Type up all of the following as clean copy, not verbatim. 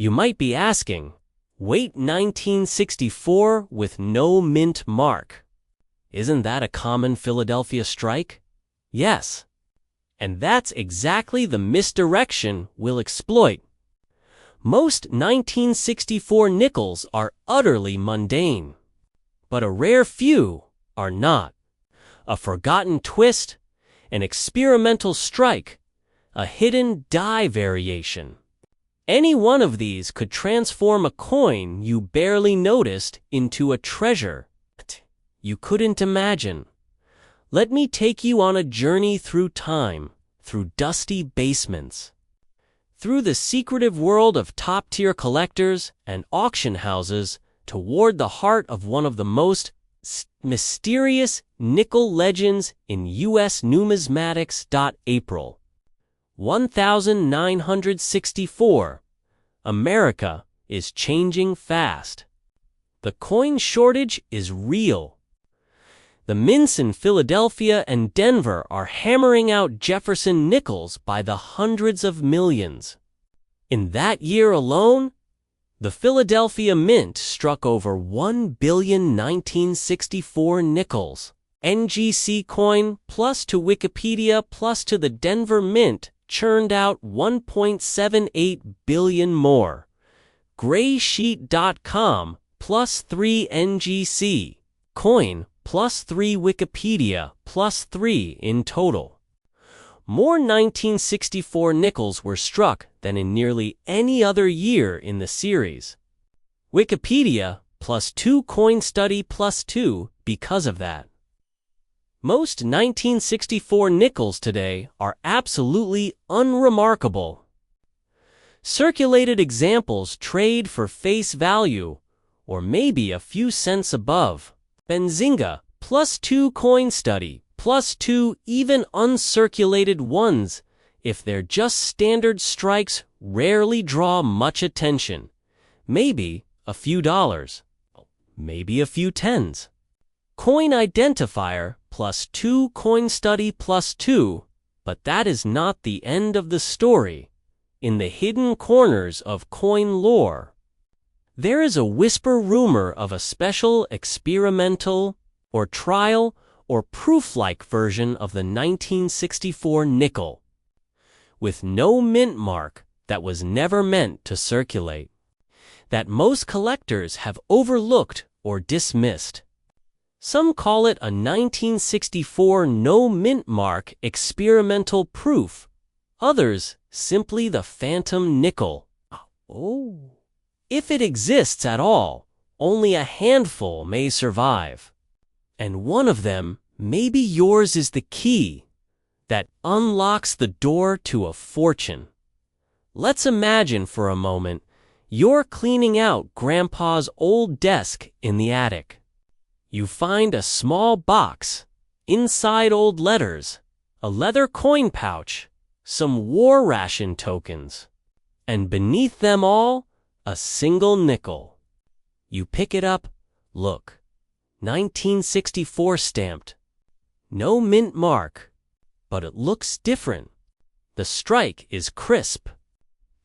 You might be asking, wait 1964 with no mint mark. Isn't that a common Philadelphia strike? Yes. And that's exactly the misdirection we'll exploit. Most 1964 nickels are utterly mundane, but a rare few are not. A forgotten twist, an experimental strike, a hidden die variation. Any one of these could transform a coin you barely noticed into a treasure you couldn't imagine. Let me take you on a journey through time, through dusty basements, through the secretive world of top-tier collectors and auction houses toward the heart of one of the most mysterious nickel legends in U.S. numismatics. April 1964. America is changing fast. The coin shortage is real. The mints in Philadelphia and Denver are hammering out Jefferson nickels by the hundreds of millions. In that year alone, the Philadelphia Mint struck over 1 billion 1964 nickels. NGC coin plus to Wikipedia plus to the Denver Mint churned out 1.78 billion more. Graysheet.com plus 3 NGC coin plus 3 Wikipedia plus 3 in total. More 1964 nickels were struck than in nearly any other year in the series. Wikipedia plus 2 coin study plus 2 because of that. Most 1964 nickels today are absolutely unremarkable. Circulated examples trade for face value, or maybe a few cents above. Benzinga, plus 2 coin study, plus 2 even uncirculated ones, if they're just standard strikes, rarely draw much attention. Maybe a few dollars, maybe a few tens. Coin identifier, plus 2 coin study plus 2, but that is not the end of the story. In the hidden corners of coin lore, there is a whisper rumor of a special experimental or trial or proof-like version of the 1964 nickel, with no mint mark that was never meant to circulate, that most collectors have overlooked or dismissed. Some call it a 1964 no mint mark experimental proof, others simply the phantom nickel. Oh. If it exists at all, only a handful may survive. And one of them, maybe yours, is the key that unlocks the door to a fortune. Let's imagine for a moment you're cleaning out Grandpa's old desk in the attic. You find a small box, inside old letters, a leather coin pouch, some war ration tokens, and beneath them all, a single nickel. You pick it up, look, 1964 stamped. No mint mark, but it looks different. The strike is crisp.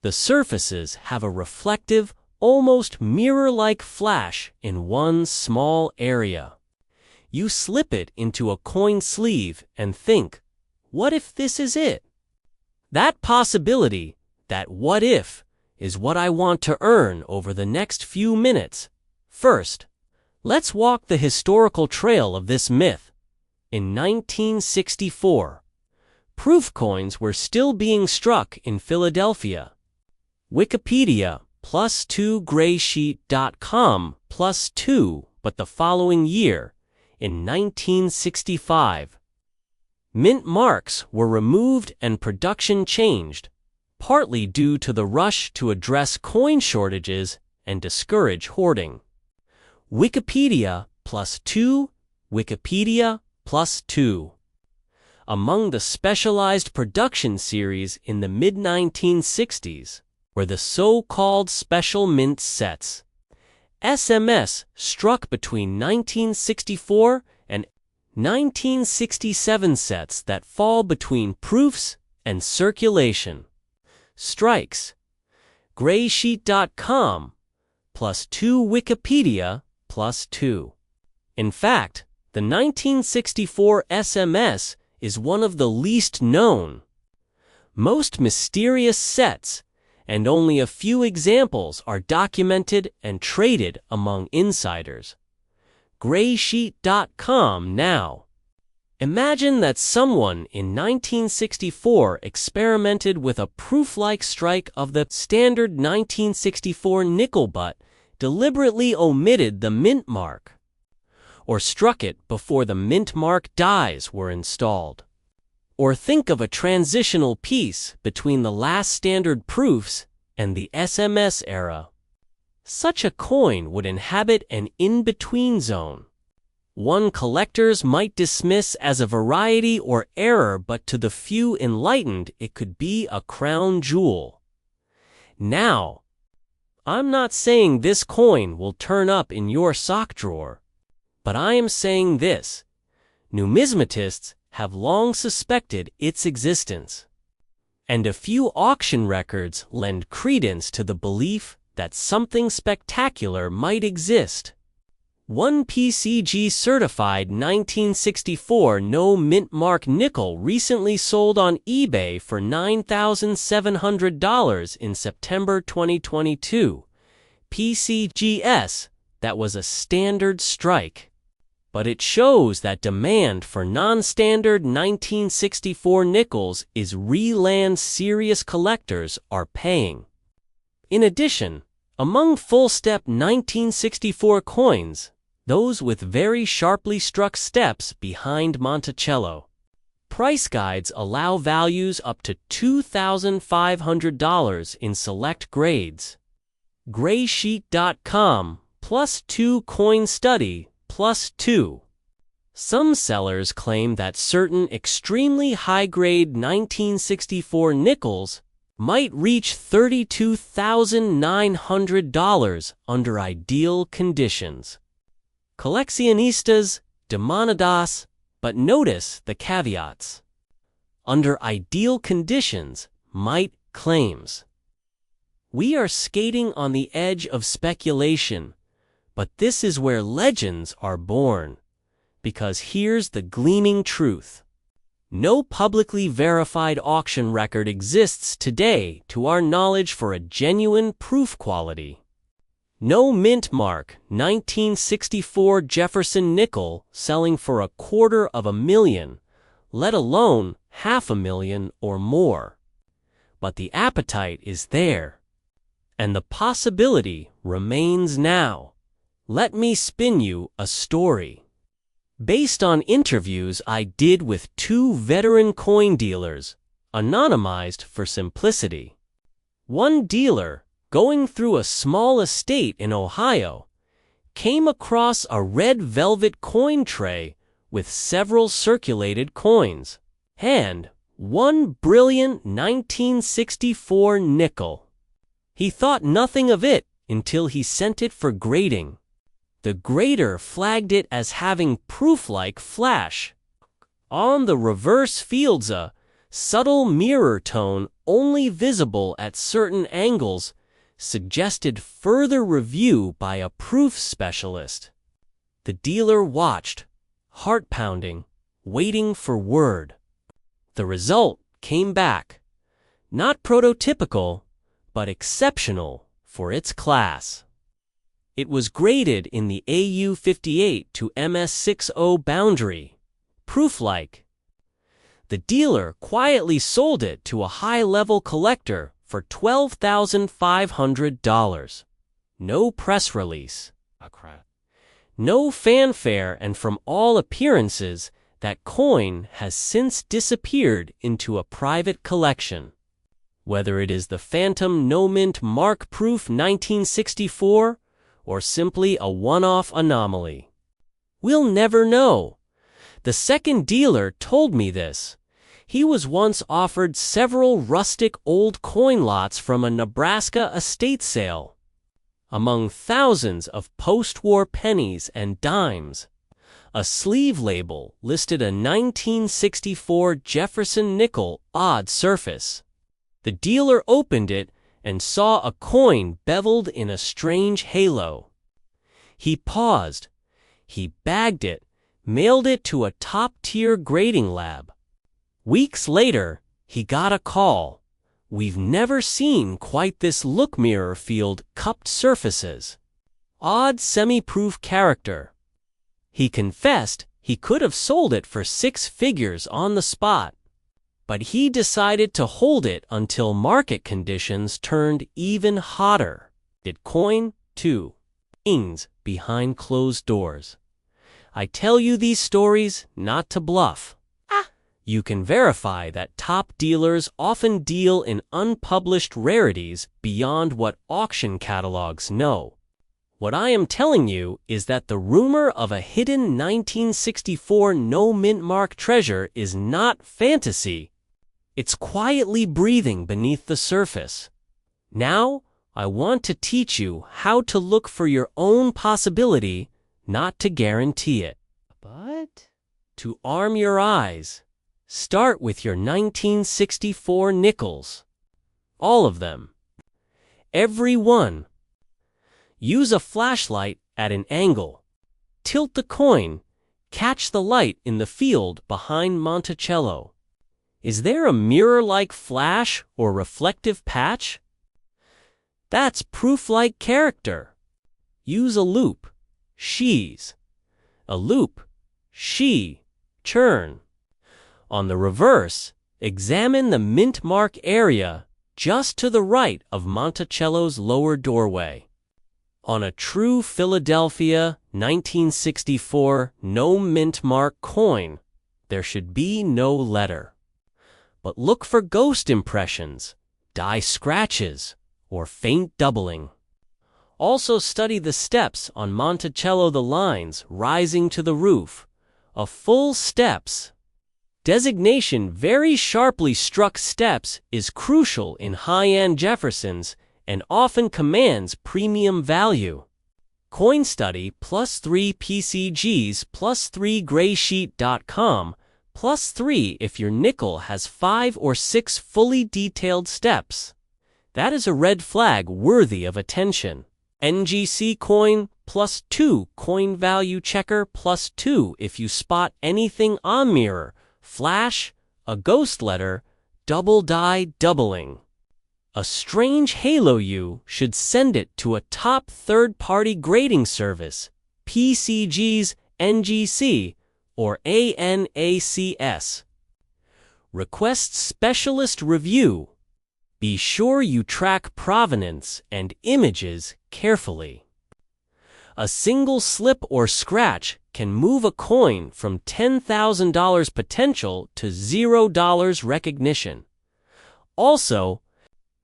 The surfaces have a reflective, almost mirror-like flash in one small area. You slip it into a coin sleeve and think, what if this is it? That possibility, that what if, is what I want to earn over the next few minutes. First, let's walk the historical trail of this myth. In 1964, proof coins were still being struck in Philadelphia. Wikipedia plus 2 Graysheet.com plus 2, but the following year, in 1965, mint marks were removed and production changed, partly due to the rush to address coin shortages and discourage hoarding. Wikipedia plus 2, Wikipedia plus 2. Among the specialized production series in the mid-1960s were the so-called special mint sets. SMS struck between 1964 and 1967 sets that fall between proofs and circulation. Strikes. graysheet.com, plus 2 Wikipedia, plus 2. In fact, the 1964 SMS is one of the least known, most mysterious sets, and only a few examples are documented and traded among insiders. Graysheet.com now. Imagine that someone in 1964 experimented with a proof-like strike of the standard 1964 nickel but deliberately omitted the mint mark, or struck it before the mint mark dies were installed. Or think of a transitional piece between the last standard proofs and the SMS era. Such a coin would inhabit an in-between zone. One collectors might dismiss as a variety or error, but to the few enlightened it could be a crown jewel. Now, I'm not saying this coin will turn up in your sock drawer, but I am saying this: numismatists have long suspected its existence, and a few auction records lend credence to the belief that something spectacular might exist. One PCG certified 1964 no mint mark nickel recently sold on eBay for $9,700 in September 2022. PCGS, that was a standard strike. But it shows that demand for non-standard 1964 nickels is real and serious collectors are paying. In addition, among full-step 1964 coins, those with very sharply struck steps behind Monticello, price guides allow values up to $2,500 in select grades. Graysheet.com, plus 2 coin study, plus 2. Some sellers claim that certain extremely high-grade 1964 nickels might reach $32,900 under ideal conditions. Coleccionistas demandadas, but notice the caveats. Under ideal conditions, might claims. We are skating on the edge of speculation, but this is where legends are born. Because here's the gleaming truth. No publicly verified auction record exists today to our knowledge for a genuine proof quality. No mint mark 1964 Jefferson nickel selling for $250,000, let alone $500,000 or more. But the appetite is there, and the possibility remains now. Let me spin you a story. Based on interviews I did with 2 veteran coin dealers, anonymized for simplicity. One dealer, going through a small estate in Ohio, came across a red velvet coin tray with several circulated coins, and one brilliant 1964 nickel. He thought nothing of it until he sent it for grading. The grader flagged it as having proof-like flash. On the reverse fields a subtle mirror tone only visible at certain angles suggested further review by a proof specialist. The dealer watched, heart-pounding, waiting for word. The result came back. Not prototypical, but exceptional for its class. It was graded in the AU58 to MS60 boundary, proof-like. The dealer quietly sold it to a high-level collector for $12,500. No press release. No fanfare, and from all appearances, that coin has since disappeared into a private collection. Whether it is the phantom no-mint mark-proof 1964 or simply a one-off anomaly, we'll never know. The second dealer told me this. He was once offered several rustic old coin lots from a Nebraska estate sale. Among thousands of post-war pennies and dimes, a sleeve label listed a 1964 Jefferson nickel odd surface. The dealer opened it and saw a coin beveled in a strange halo. He paused. He bagged it, mailed it to a top-tier grading lab. Weeks later, he got a call. "We've never seen quite this look mirror field cupped surfaces. Odd semi-proof character." He confessed he could have sold it for 6 figures on the spot, but he decided to hold it until market conditions turned even hotter. Bitcoin, too. Things behind closed doors. I tell you these stories not to bluff. You can verify that top dealers often deal in unpublished rarities beyond what auction catalogs know. What I am telling you is that the rumor of a hidden 1964 no-mint mark treasure is not fantasy. It's quietly breathing beneath the surface. Now, I want to teach you how to look for your own possibility, not to guarantee it. But to arm your eyes, start with your 1964 nickels. All of them. Every one. Use a flashlight at an angle. Tilt the coin. Catch the light in the field behind Monticello. Is there a mirror-like flash or reflective patch? That's proof-like character. Use a loop. She's. A loop. She. Churn. On the reverse, examine the mint mark area just to the right of Monticello's lower doorway. On a true Philadelphia 1964 no mint mark coin, there should be no letter. But look for ghost impressions, die scratches, or faint doubling. Also study the steps on Monticello, the lines rising to the roof, a full steps. Designation very sharply struck steps is crucial in high-end Jeffersons and often commands premium value. Coin study +3 PCGs +3 graysheet.com +3 if your nickel has 5 or 6 fully detailed steps. That is a red flag worthy of attention. NGC coin +2 coin value checker +2 if you spot anything on mirror, flash, a ghost letter, double die doubling. A strange halo, you should send it to a top third-party grading service, PCGs, NGC, or ANACS. Request specialist review. Be sure you track provenance and images carefully. A single slip or scratch can move a coin from $10,000 potential to $0 recognition. Also,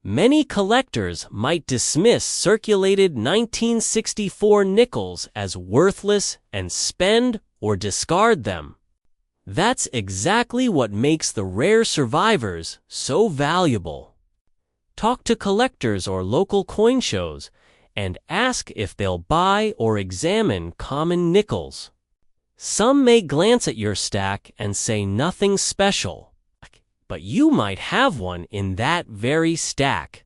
many collectors might dismiss circulated 1964 nickels as worthless and spend or discard them. That's exactly what makes the rare survivors so valuable. Talk to collectors or local coin shows and ask if they'll buy or examine common nickels. Some may glance at your stack and say nothing special, but you might have one in that very stack.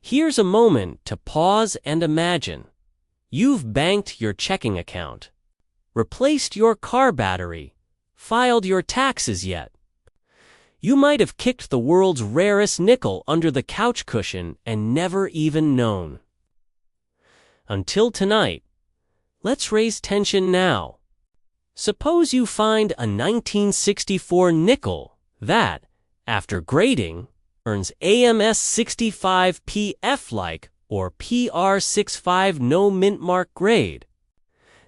Here's a moment to pause and imagine. You've banked your checking account, replaced your car battery, filed your taxes yet. You might have kicked the world's rarest nickel under the couch cushion and never even known. Until tonight, let's raise tension now. Suppose you find a 1964 nickel that, after grading, earns AMS 65 PF-like or PR65 no mint mark grade.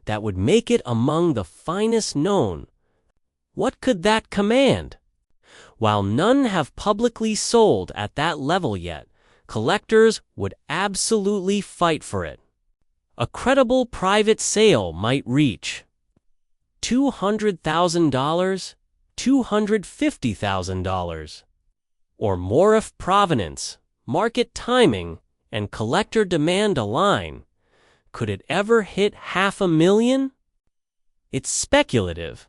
That would make it among the finest known. What could that command? While none have publicly sold at that level yet, collectors would absolutely fight for it. A credible private sale might reach $200,000, $250,000, or more if provenance, market timing, and collector demand align. Could it ever hit $500,000? It's speculative.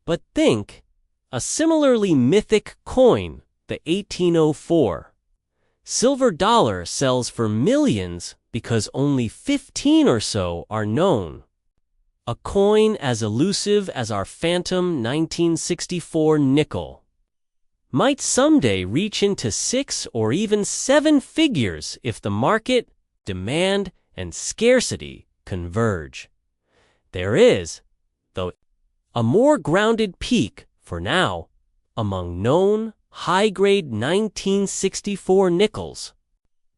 But think, a similarly mythic coin, the 1804. Silver dollar sells for millions because only 15 or so are known. A coin as elusive as our phantom 1964 nickel might someday reach into 6 or even 7 figures if the market, demand, and scarcity converge. There is, though, a more grounded peak, for now, among known high-grade 1964 nickels.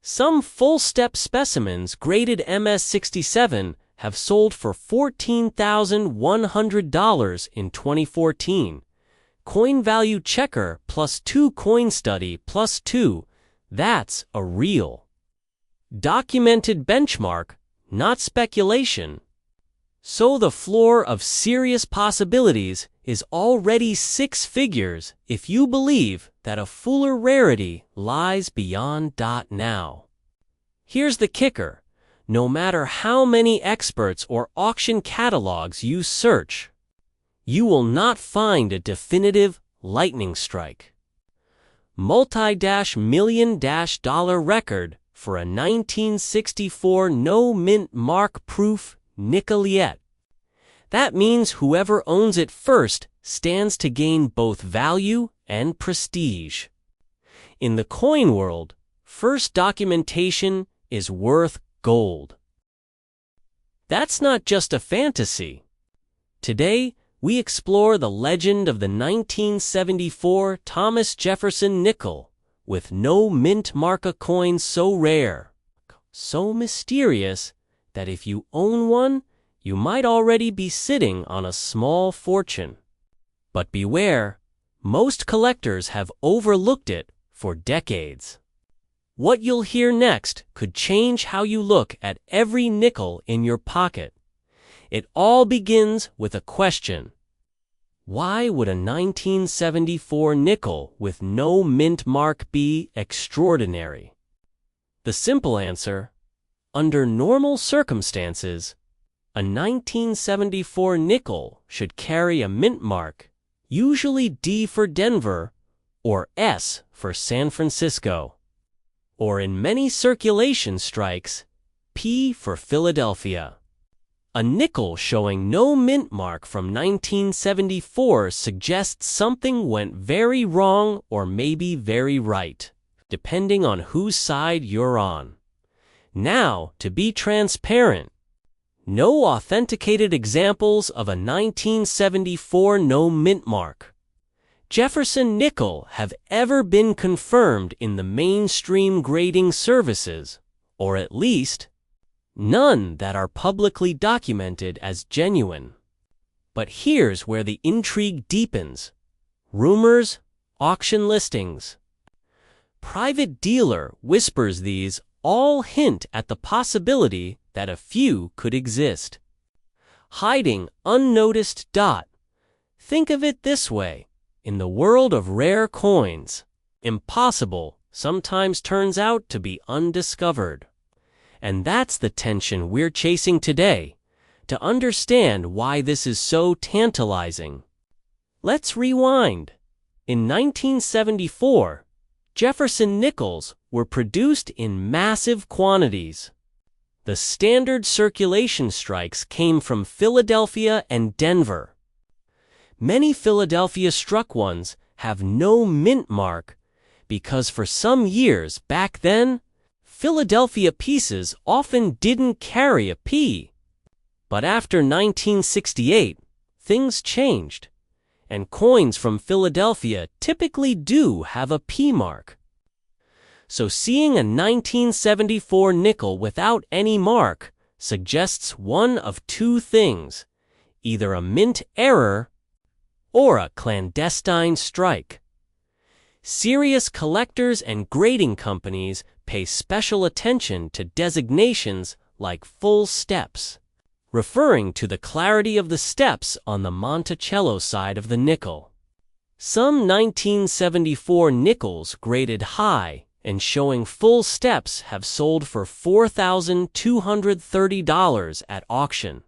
Some full-step specimens graded MS-67 have sold for $14,100 in 2014. Coin value checker +2 coin study +2, that's a real documented benchmark, not speculation. So the floor of serious possibilities is already 6 figures if you believe that a fuller rarity lies beyond. Now, here's the kicker. No matter how many experts or auction catalogs you search, you will not find a definitive lightning strike, multi-million-dollar record for a 1964 no-mint mark proof nickel yet. That means whoever owns it first stands to gain both value and prestige. In the coin world, first documentation is worth gold. That's not just a fantasy. Today, we explore the legend of the 1974 Thomas Jefferson nickel, with no mint mark, a coin so rare, so mysterious, that if you own one, you might already be sitting on a small fortune. But beware, most collectors have overlooked it for decades. What you'll hear next could change how you look at every nickel in your pocket. It all begins with a question. Why would a 1974 nickel with no mint mark be extraordinary? The simple answer: under normal circumstances, a 1974 nickel should carry a mint mark, usually D for Denver or S for San Francisco, or in many circulation strikes, P for Philadelphia. A nickel showing no mint mark from 1974 suggests something went very wrong or maybe very right, depending on whose side you're on. Now, to be transparent, no authenticated examples of a 1974 no mint mark Jefferson nickel have ever been confirmed in the mainstream grading services, or at least none that are publicly documented as genuine. But here's where the intrigue deepens. Rumors, auction listings, private dealer whispers, these all hint at the possibility that a few could exist, hiding unnoticed. Think of it this way. In the world of rare coins, impossible sometimes turns out to be undiscovered. And that's the tension we're chasing today, to understand why this is so tantalizing. Let's rewind. In 1974, Jefferson nickels were produced in massive quantities. The standard circulation strikes came from Philadelphia and Denver. Many Philadelphia struck ones have no mint mark because for some years back then, Philadelphia pieces often didn't carry a P. But after 1968, things changed, and coins from Philadelphia typically do have a P mark. So seeing a 1974 nickel without any mark suggests one of two things: either a mint error or a clandestine strike. Serious collectors and grading companies pay special attention to designations like full steps, referring to the clarity of the steps on the Monticello side of the nickel. Some 1974 nickels graded high and showing full steps have sold for $4,230 at auction.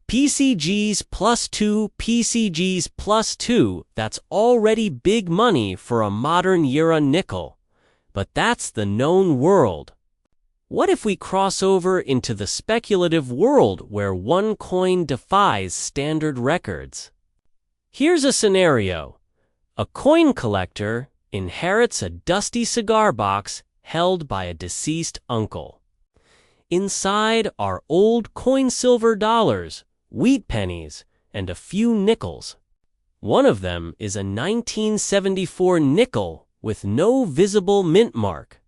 PCGs +2, that's already big money for a modern era nickel. But that's the known world. What if we cross over into the speculative world where one coin defies standard records? Here's a scenario. A coin collector inherits a dusty cigar box held by a deceased uncle. Inside are old coin-silver dollars, wheat pennies, and a few nickels. One of them is a 1974 nickel with no visible mint mark.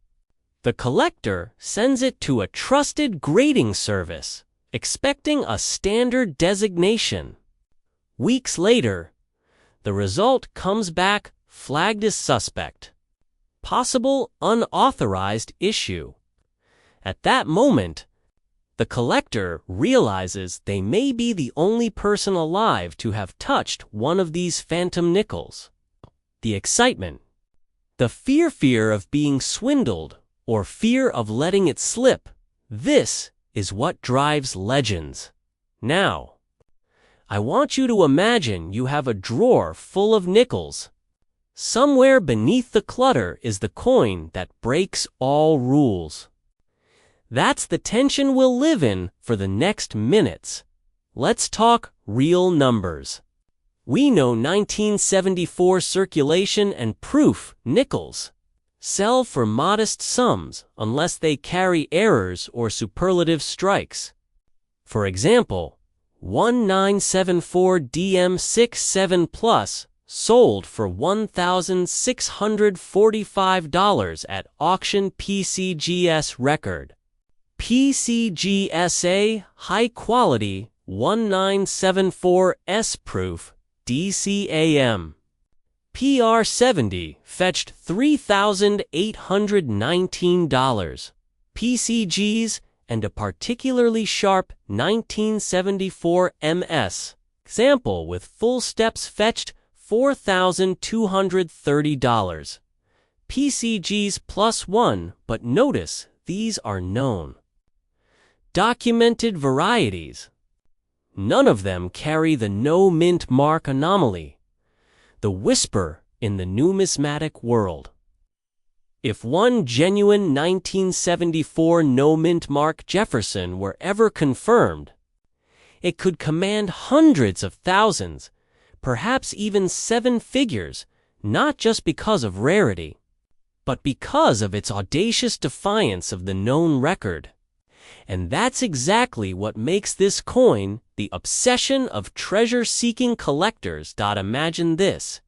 The collector sends it to a trusted grading service, expecting a standard designation. Weeks later, the result comes back flagged as suspect. Possible unauthorized issue. At that moment, the collector realizes they may be the only person alive to have touched one of these phantom nickels. The excitement, the fear of being swindled, or fear of letting it slip, this is what drives legends. Now, I want you to imagine you have a drawer full of nickels. Somewhere beneath the clutter is the coin that breaks all rules. That's the tension we'll live in for the next minutes. Let's talk real numbers. We know 1974 circulation and proof nickels sell for modest sums unless they carry errors or superlative strikes. For example, 1974 DM67 Plus sold for $1,645 at auction. PCGS record. PCGSA high quality 1974S proof DCAM. PR70 fetched $3,819. PCGs and a particularly sharp 1974 MS sample with full steps fetched $4,230. PCGs plus one, but notice these are known. Documented varieties. None of them carry the no mint mark anomaly, the whisper in the numismatic world. If one genuine 1974 no mint mark Jefferson were ever confirmed, it could command hundreds of thousands, perhaps even seven figures, not just because of rarity, but because of its audacious defiance of the known record. And that's exactly what makes this coin the obsession of treasure-seeking collectors. Imagine this.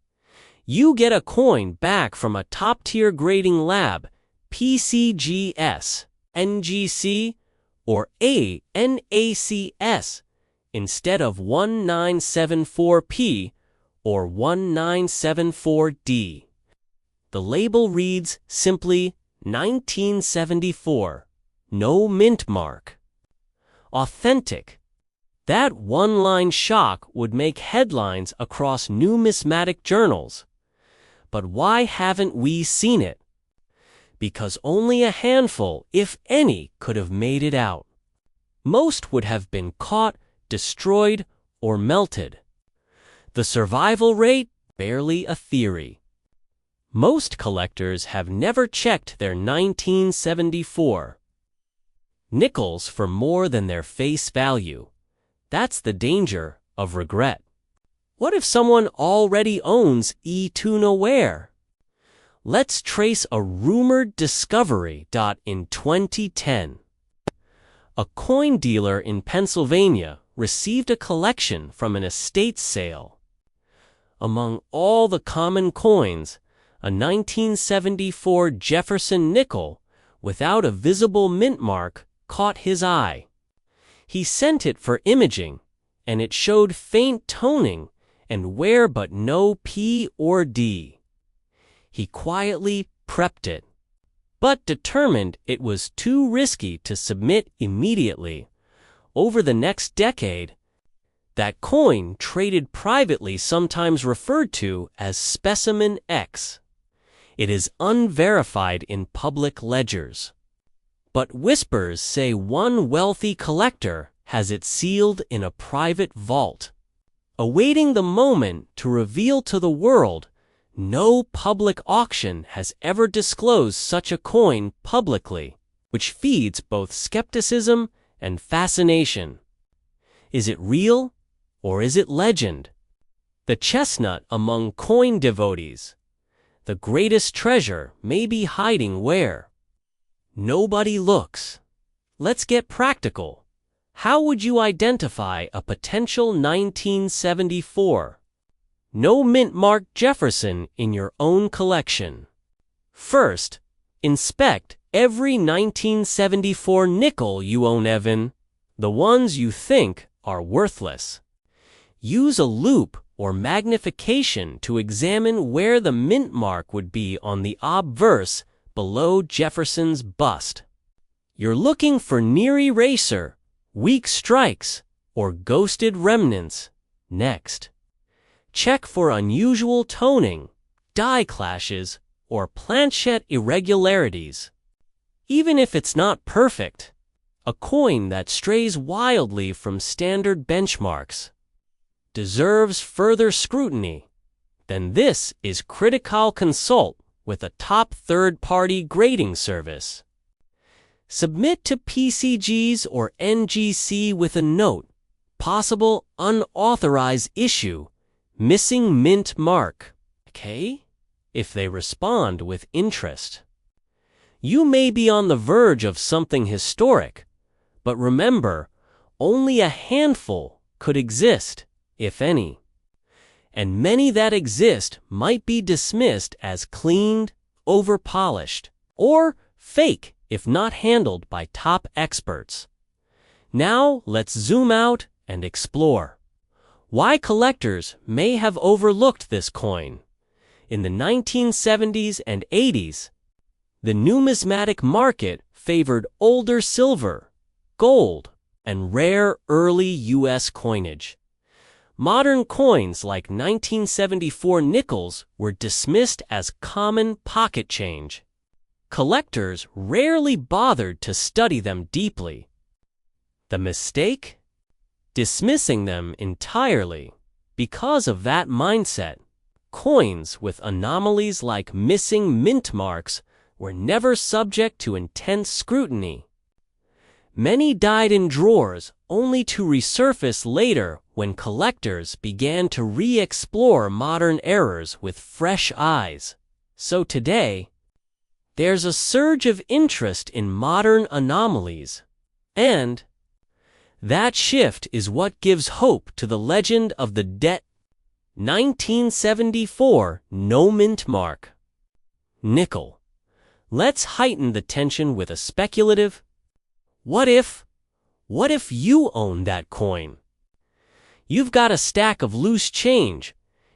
You get a coin back from a top-tier grading lab, PCGS, NGC, or ANACS, instead of 1974P or 1974D. The label reads simply 1974. No mint mark. Authentic. That one-line shock would make headlines across numismatic journals. But why haven't we seen it? Because only a handful, if any, could have made it out. Most would have been caught, destroyed, or melted. The survival rate? Barely a theory. Most collectors have never checked their 1974 nickels for more than their face value. That's the danger of regret. What if someone already owns E2nowhere? Let's trace a rumored discovery. In 2010, a coin dealer in Pennsylvania received a collection from an estate sale. Among all the common coins, a 1974 Jefferson nickel without a visible mint mark caught his eye. He sent it for imaging, and it showed faint toning and wear but no P or D. He quietly prepped it, but determined it was too risky to submit immediately. Over the next decade, that coin traded privately, sometimes referred to as Specimen X. It is unverified in public ledgers. But whispers say one wealthy collector has it sealed in a private vault, awaiting the moment to reveal to the world No public auction has ever disclosed such a coin publicly, which feeds both skepticism and fascination. Is it real, or is it legend? The chestnut among coin devotees. The greatest treasure may be hiding where nobody looks. Let's get practical. How would you identify a potential 1974 no mint marked Jefferson in your own collection? First, inspect every 1974 nickel you own, Evan, the ones you think are worthless. Use a loupe or magnification to examine where the mint mark would be on the obverse below Jefferson's bust. You're looking for near eraser, weak strikes, or ghosted remnants. Next, check for unusual toning, die clashes, or planchet irregularities. Even if it's not perfect, a coin that strays wildly from standard benchmarks deserves further scrutiny. Then this is Critical Consult with a top third-party grading service. Submit to PCGs or NGC with a note, possible unauthorized issue, missing mint mark. Okay? If they respond with interest, you may be on the verge of something historic, but remember, only a handful could exist, if any. And many that exist might be dismissed as cleaned, overpolished, or fake if not handled by top experts. Now let's zoom out and explore why collectors may have overlooked this coin. In the 1970s and 80s, the numismatic market favored older silver, gold, and rare early U.S. coinage. Modern coins like 1974 nickels were dismissed as common pocket change. Collectors rarely bothered to study them deeply. The mistake? Dismissing them entirely. Because of that mindset, coins with anomalies like missing mint marks were never subject to intense scrutiny. Many died in drawers only to resurface later when collectors began to re-explore modern errors with fresh eyes. So today, there's a surge of interest in modern anomalies, and that shift is what gives hope to the legend of the 1974 no mint mark nickel. Let's heighten the tension with a speculative, what if you own that coin? You've got a stack of loose change.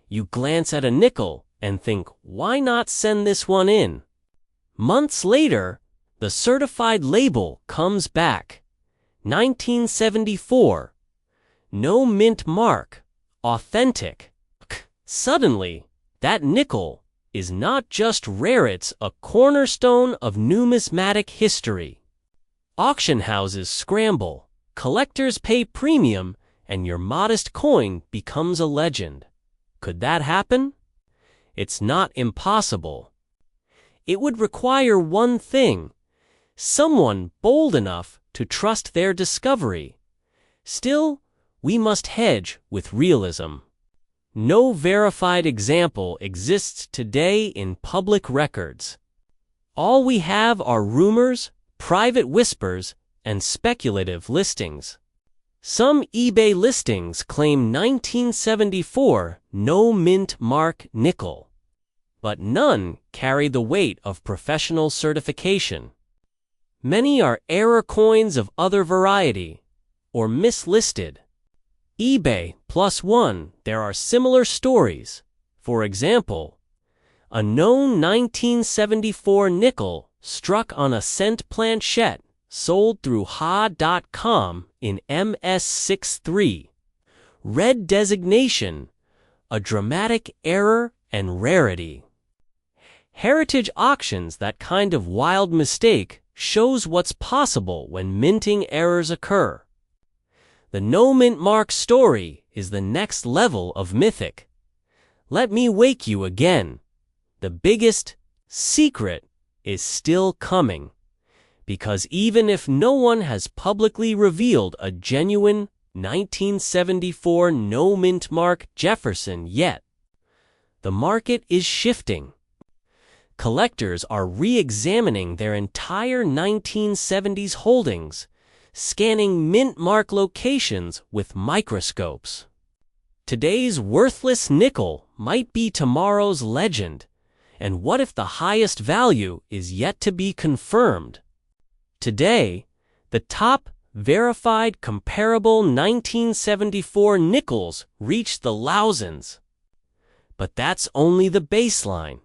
You glance at a nickel and think, why not send this one in? Months later, the certified label comes back. 1974. No mint mark. Authentic. Suddenly, that nickel is not just rare, it's a cornerstone of numismatic history. Auction houses scramble, collectors pay premium, and your modest coin becomes a legend. Could that happen? It's not impossible. It would require one thing: someone bold enough to trust their discovery. Still, we must hedge with realism. No verified example exists today in public records. All we have are rumors, private whispers, and speculative listings. Some eBay listings claim 1974 no mint mark nickel, but none carry the weight of professional certification. Many are error coins of other variety, or mislisted. eBay +1, there are similar stories. For example, a known 1974 nickel struck on a cent planchet sold through ha.com in MS63. Red designation, a dramatic error and rarity. Heritage auctions, that kind of wild mistake shows what's possible when minting errors occur. The no mint mark story is the next level of mythic. Let me wake you again. the biggest secret is still coming, because even if no one has publicly revealed a genuine 1974 no-mint mark Jefferson yet, the market is shifting. Collectors are re-examining their entire 1970s holdings, scanning mint mark locations with microscopes. Today's worthless nickel might be tomorrow's legend, and what if the highest value is yet to be confirmed? Today, the top verified comparable 1974 nickels reach the thousands. But that's only the baseline.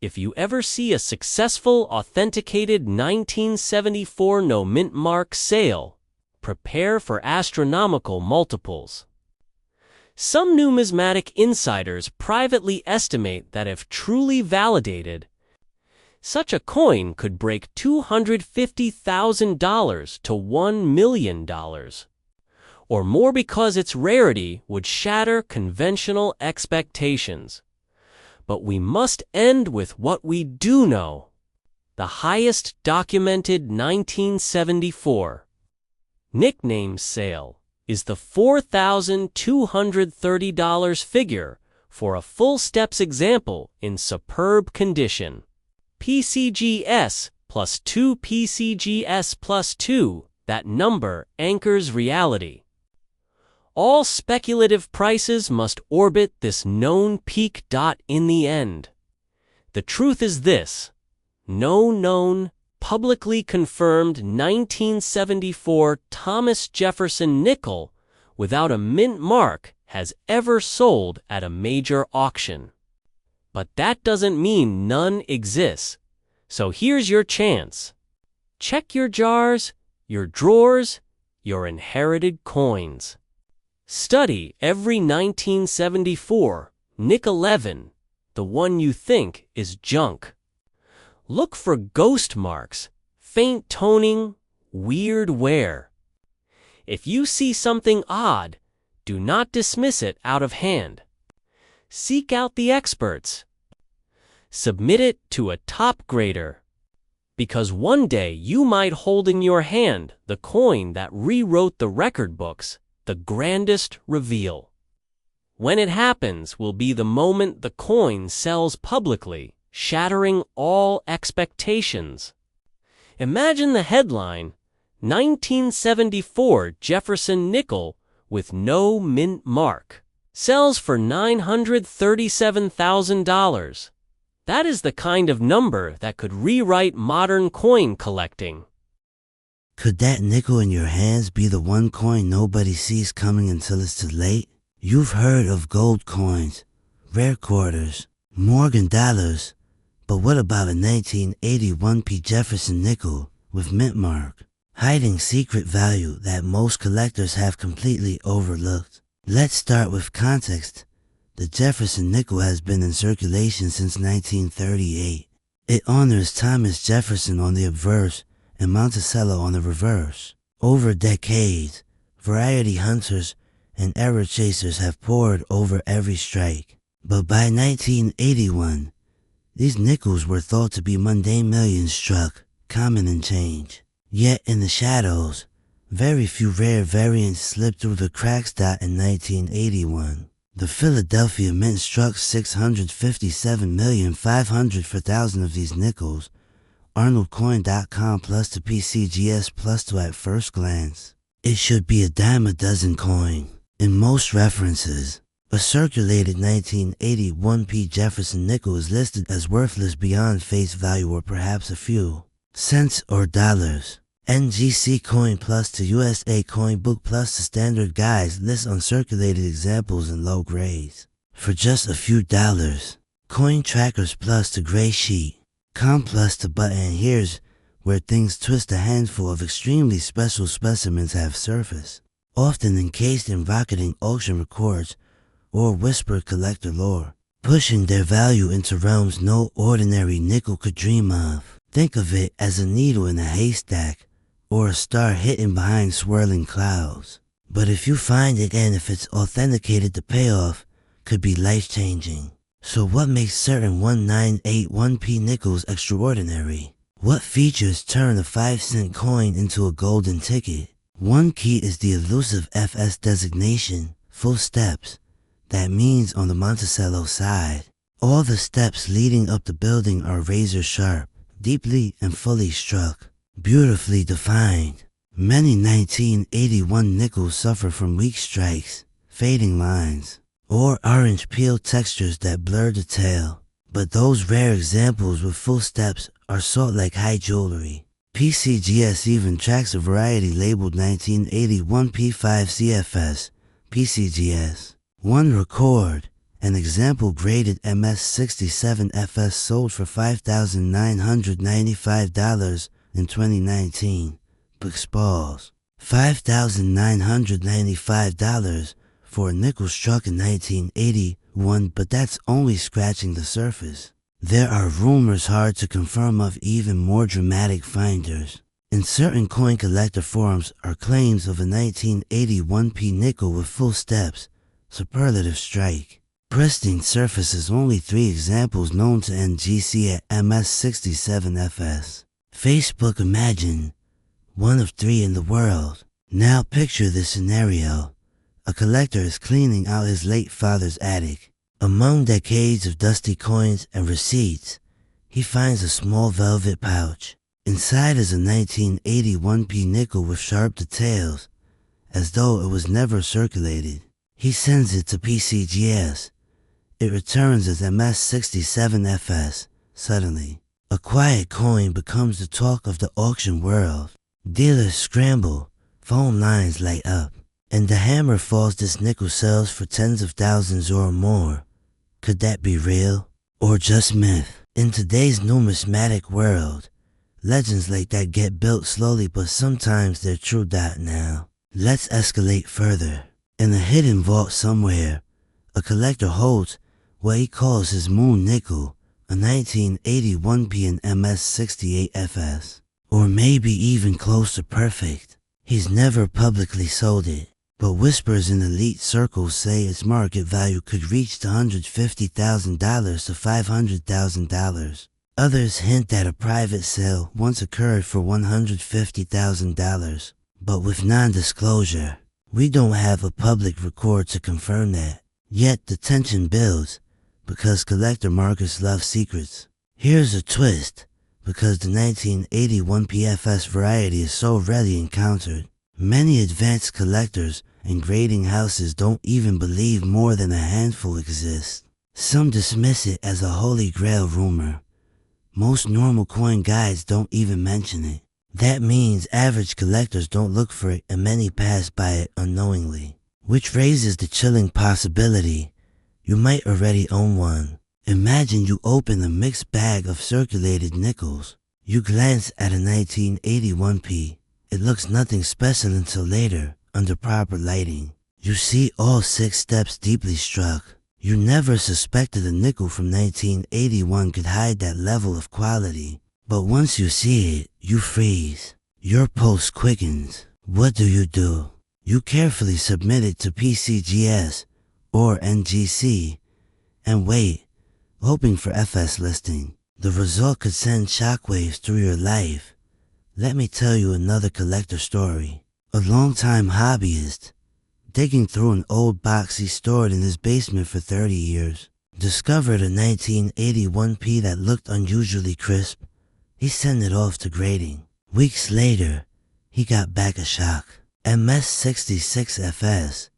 If you ever see a successful authenticated 1974 no-mint mark sale, prepare for astronomical multiples. Some numismatic insiders privately estimate that if truly validated, such a coin could break $250,000 to $1 million, or more, because its rarity would shatter conventional expectations. But we must end with what we do know. The highest documented 1974 nickname sale is the $4,230 figure for a full steps example in superb condition. PCGS plus 2 PCGS plus 2, that number anchors reality. All speculative prices must orbit this known peak. In the end, the truth is this: no known, publicly confirmed 1974 Thomas Jefferson nickel without a mint mark has ever sold at a major auction. But that doesn't mean none exists. So here's your chance. Check your jars, your drawers, your inherited coins. Study every 1974 Nick 11, the one you think is junk. Look for ghost marks, faint toning, weird wear. If you see something odd, do not dismiss it out of hand. Seek out the experts. Submit it to a top grader. Because one day you might hold in your hand the coin that rewrote the record books, the grandest reveal. When it happens will be the moment the coin sells publicly, shattering all expectations. Imagine the headline, 1974 Jefferson nickel with no mint mark, sells for $937,000. That is the kind of number that could rewrite modern coin collecting. Could that nickel in your hands be the one coin nobody sees coming until it's too late? You've heard of gold coins, rare quarters, Morgan dollars, but what about a 1981 P. Jefferson nickel with mint mark, hiding secret value that most collectors have completely overlooked? Let's start with context. The Jefferson nickel has been in circulation since 1938. It honors Thomas Jefferson on the obverse and Monticello on the reverse. Over decades, variety hunters and error chasers have pored over every strike. But by 1981, these nickels were thought to be mundane millions struck, common in change. Yet in the shadows, very few rare variants slipped through the cracks. In 1981, the Philadelphia Mint struck 657,500,000 for 1,000 of these nickels. ArnoldCoin.com plus to PCGS plus to at first glance. It should be a dime a dozen coin. In most references, a circulated 1981 P. Jefferson nickel is listed as worthless beyond face value, or perhaps a few cents or dollars. NGC Coin Plus to USA Coin Book Plus to Standard Guides lists uncirculated examples in low grades for just a few dollars. Coin Trackers Plus to Gray Sheet. Com Plus to Button. And here's where things twist: a handful of extremely special specimens have surfaced, often encased in rocketing auction records or whispered collector lore, pushing their value into realms no ordinary nickel could dream of. Think of it as a needle in a haystack, or a star hidden behind swirling clouds. But if you find it, and if it's authenticated, the payoff could be life-changing. So what makes certain 1981p nickels extraordinary? What features turn a 5-cent coin into a golden ticket? One key is the elusive FS designation, full steps. That means on the Monticello side, all the steps leading up the building are razor sharp, deeply and fully struck, beautifully defined. Many 1981 nickels suffer from weak strikes, fading lines, or orange peel textures that blur the tail. But those rare examples with full steps are sought like high jewelry. PCGS even tracks a variety labeled 1981P5CFS, PCGS. One record, an example graded MS67FS sold for $5,995 in 2019. Windfalls. $5,995 for a nickel struck in 1981, but that's only scratching the surface. There are rumors hard to confirm of even more dramatic finders. In certain coin collector forums are claims of a 1981p nickel with full steps, superlative strike, pristine surfaces. Only 3 examples known to NGC at MS67FS. Facebook Imagine, one of 3 in the world. Now picture this scenario. A collector is cleaning out his late father's attic. Among decades of dusty coins and receipts, he finds a small velvet pouch. Inside is a 1981p nickel with sharp details, as though it was never circulated. He sends it to PCGS. It returns as MS67FS. Suddenly, a quiet coin becomes the talk of the auction world. Dealers scramble, phone lines light up, and the hammer falls. This nickel sells for tens of thousands or more. Could that be real? Or just myth? In today's numismatic world, legends like that get built slowly, but sometimes they're true. Now, let's escalate further. In a hidden vault somewhere, a collector holds what he calls his moon nickel, a 1981p and MS68FS. Or maybe even close to perfect. He's never publicly sold it, but whispers in elite circles say its market value could reach $150,000 to $500,000. Others hint that a private sale once occurred for $150,000, but with non-disclosure. We don't have a public record to confirm that. Yet the tension builds, because collector markets love secrets. Here's a twist. Because the 1981 PFS variety is so rarely encountered, many advanced collectors and grading houses don't even believe more than a handful exist. Some dismiss it as a holy grail rumor. Most normal coin guides don't even mention it. That means average collectors don't look for it, and many pass by it unknowingly. Which raises the chilling possibility you might already own one. Imagine you open a mixed bag of circulated nickels. You glance at a 1981p. It looks nothing special until later, under proper lighting. You see all 6 steps deeply struck. You never suspected a nickel from 1981 could hide that level of quality. But once you see it, you freeze. Your pulse quickens. What do? You carefully submit it to PCGS or NGC and wait, hoping for FS listing. The result could send shockwaves through your life. Let me tell you another collector story. A longtime hobbyist, digging through an old box he stored in his basement for 30 years, discovered a 1981p that looked unusually crisp. He sent it off to grading. Weeks later, he got back a shock. MS66FS.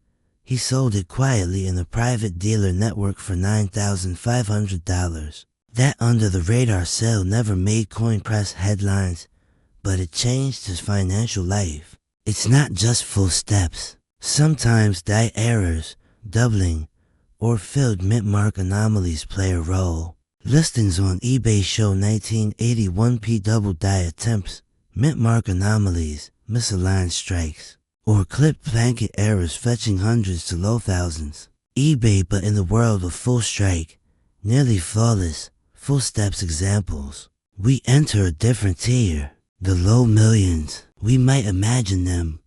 He sold it quietly in a private dealer network for $9,500. That under-the-radar sale never made coin press headlines, but it changed his financial life. It's not just full steps. Sometimes die errors, doubling, or filled mint-mark anomalies play a role. Listings on eBay show 1981p double die attempts, mint-mark anomalies, misaligned strikes, or clipped planchet errors fetching hundreds to low thousands. eBay, but in the world of full strike, nearly flawless, full steps examples. We enter a different tier, the low millions. We might imagine them,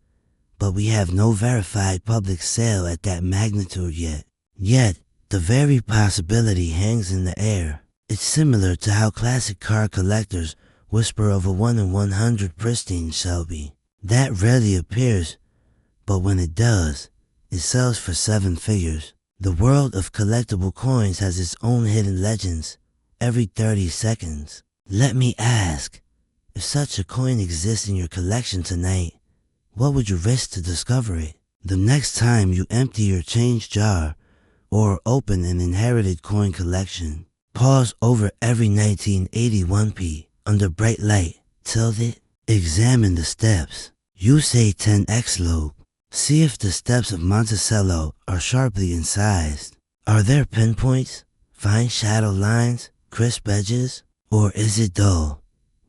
but we have no verified public sale at that magnitude yet. Yet, The very possibility hangs in the air. It's similar to how classic car collectors whisper of a 1 in 100 pristine Shelby. That rarely appears, but when it does, it sells for 7 figures. The world of collectible coins has its own hidden legends every 30 seconds. Let me ask, if such a coin exists in your collection tonight, what would you risk to discover it? The next time you empty your change jar or open an inherited coin collection, pause over every 1981p under bright light, tilt it, examine the steps. You say 10x lobe. See if the steps of Monticello are sharply incised. Are there pinpoints, fine shadow lines, crisp edges? Or is it dull,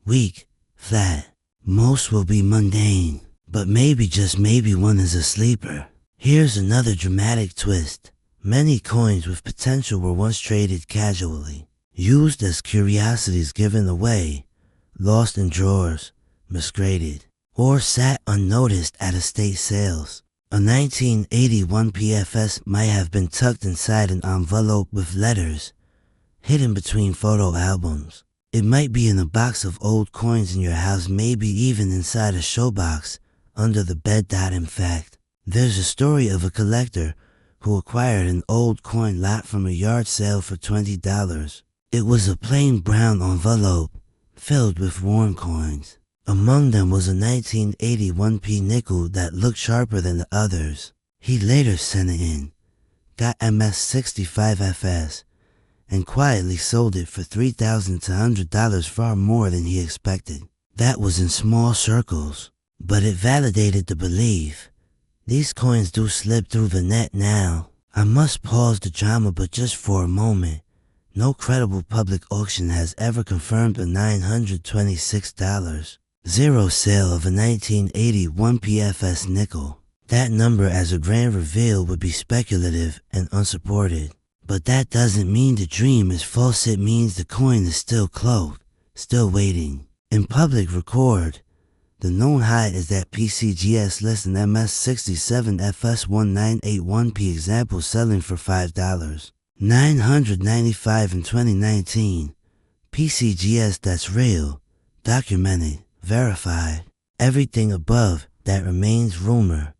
weak, flat? Most will be mundane, but maybe, just maybe, one is a sleeper. Here's another dramatic twist. Many coins with potential were once traded casually, used as curiosities, given away, lost in drawers, misgraded, or sat unnoticed at estate sales. A 1981 PFS might have been tucked inside an envelope with letters, hidden between photo albums. It might be in a box of old coins in your house, maybe even inside a showbox under the bed. In fact, there's a story of a collector who acquired an old coin lot from a yard sale for $20. It was a plain brown envelope filled with worn coins. Among them was a 1981p nickel that looked sharper than the others. He later sent it in, got MS-65FS, and quietly sold it for $3,000 to $100, far more than he expected. That was in small circles, but it validated the belief. These coins do slip through the net now. I must pause the drama, but just for a moment. No credible public auction has ever confirmed a $926 zero sale of a 1981 PFS nickel. That number as a grand reveal would be speculative and unsupported. But that doesn't mean the dream is false. It means the coin is still cloaked, still waiting. In public record, the known high is that PCGS lists an MS-67FS1981p example selling for $5,995 in 2019. PCGS, that's real, documented, verified. Everything above that remains rumor,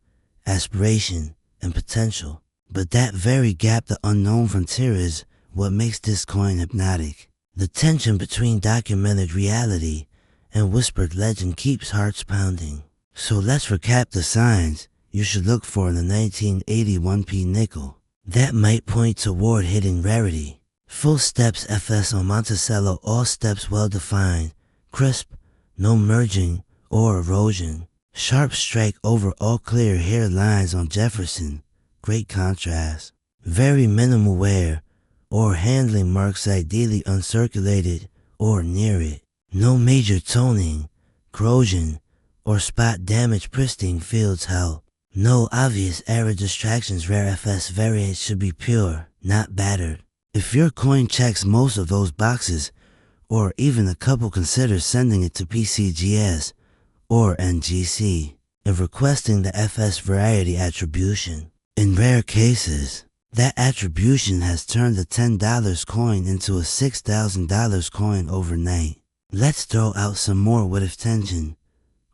aspiration, and potential. But that very gap, the unknown frontier, is what makes this coin hypnotic. The tension between documented reality and whispered legend keeps hearts pounding. So let's recap the signs you should look for in the 1981p nickel. That might point toward hidden rarity. Full steps FS on Monticello, all steps well defined, crisp, no merging or erosion. Sharp strike over all clear hair lines on Jefferson. Great contrast. Very minimal wear or handling marks, ideally uncirculated or near it. No major toning, corrosion, or spot damage. Pristine fields help. No obvious error distractions. Rare FS variants should be pure, not battered. If your coin checks most of those boxes, or even a couple, consider sending it to PCGS or NGC and requesting the FS variety attribution. In rare cases, that attribution has turned a $10 coin into a $6,000 coin overnight. Let's throw out some more what-if tension.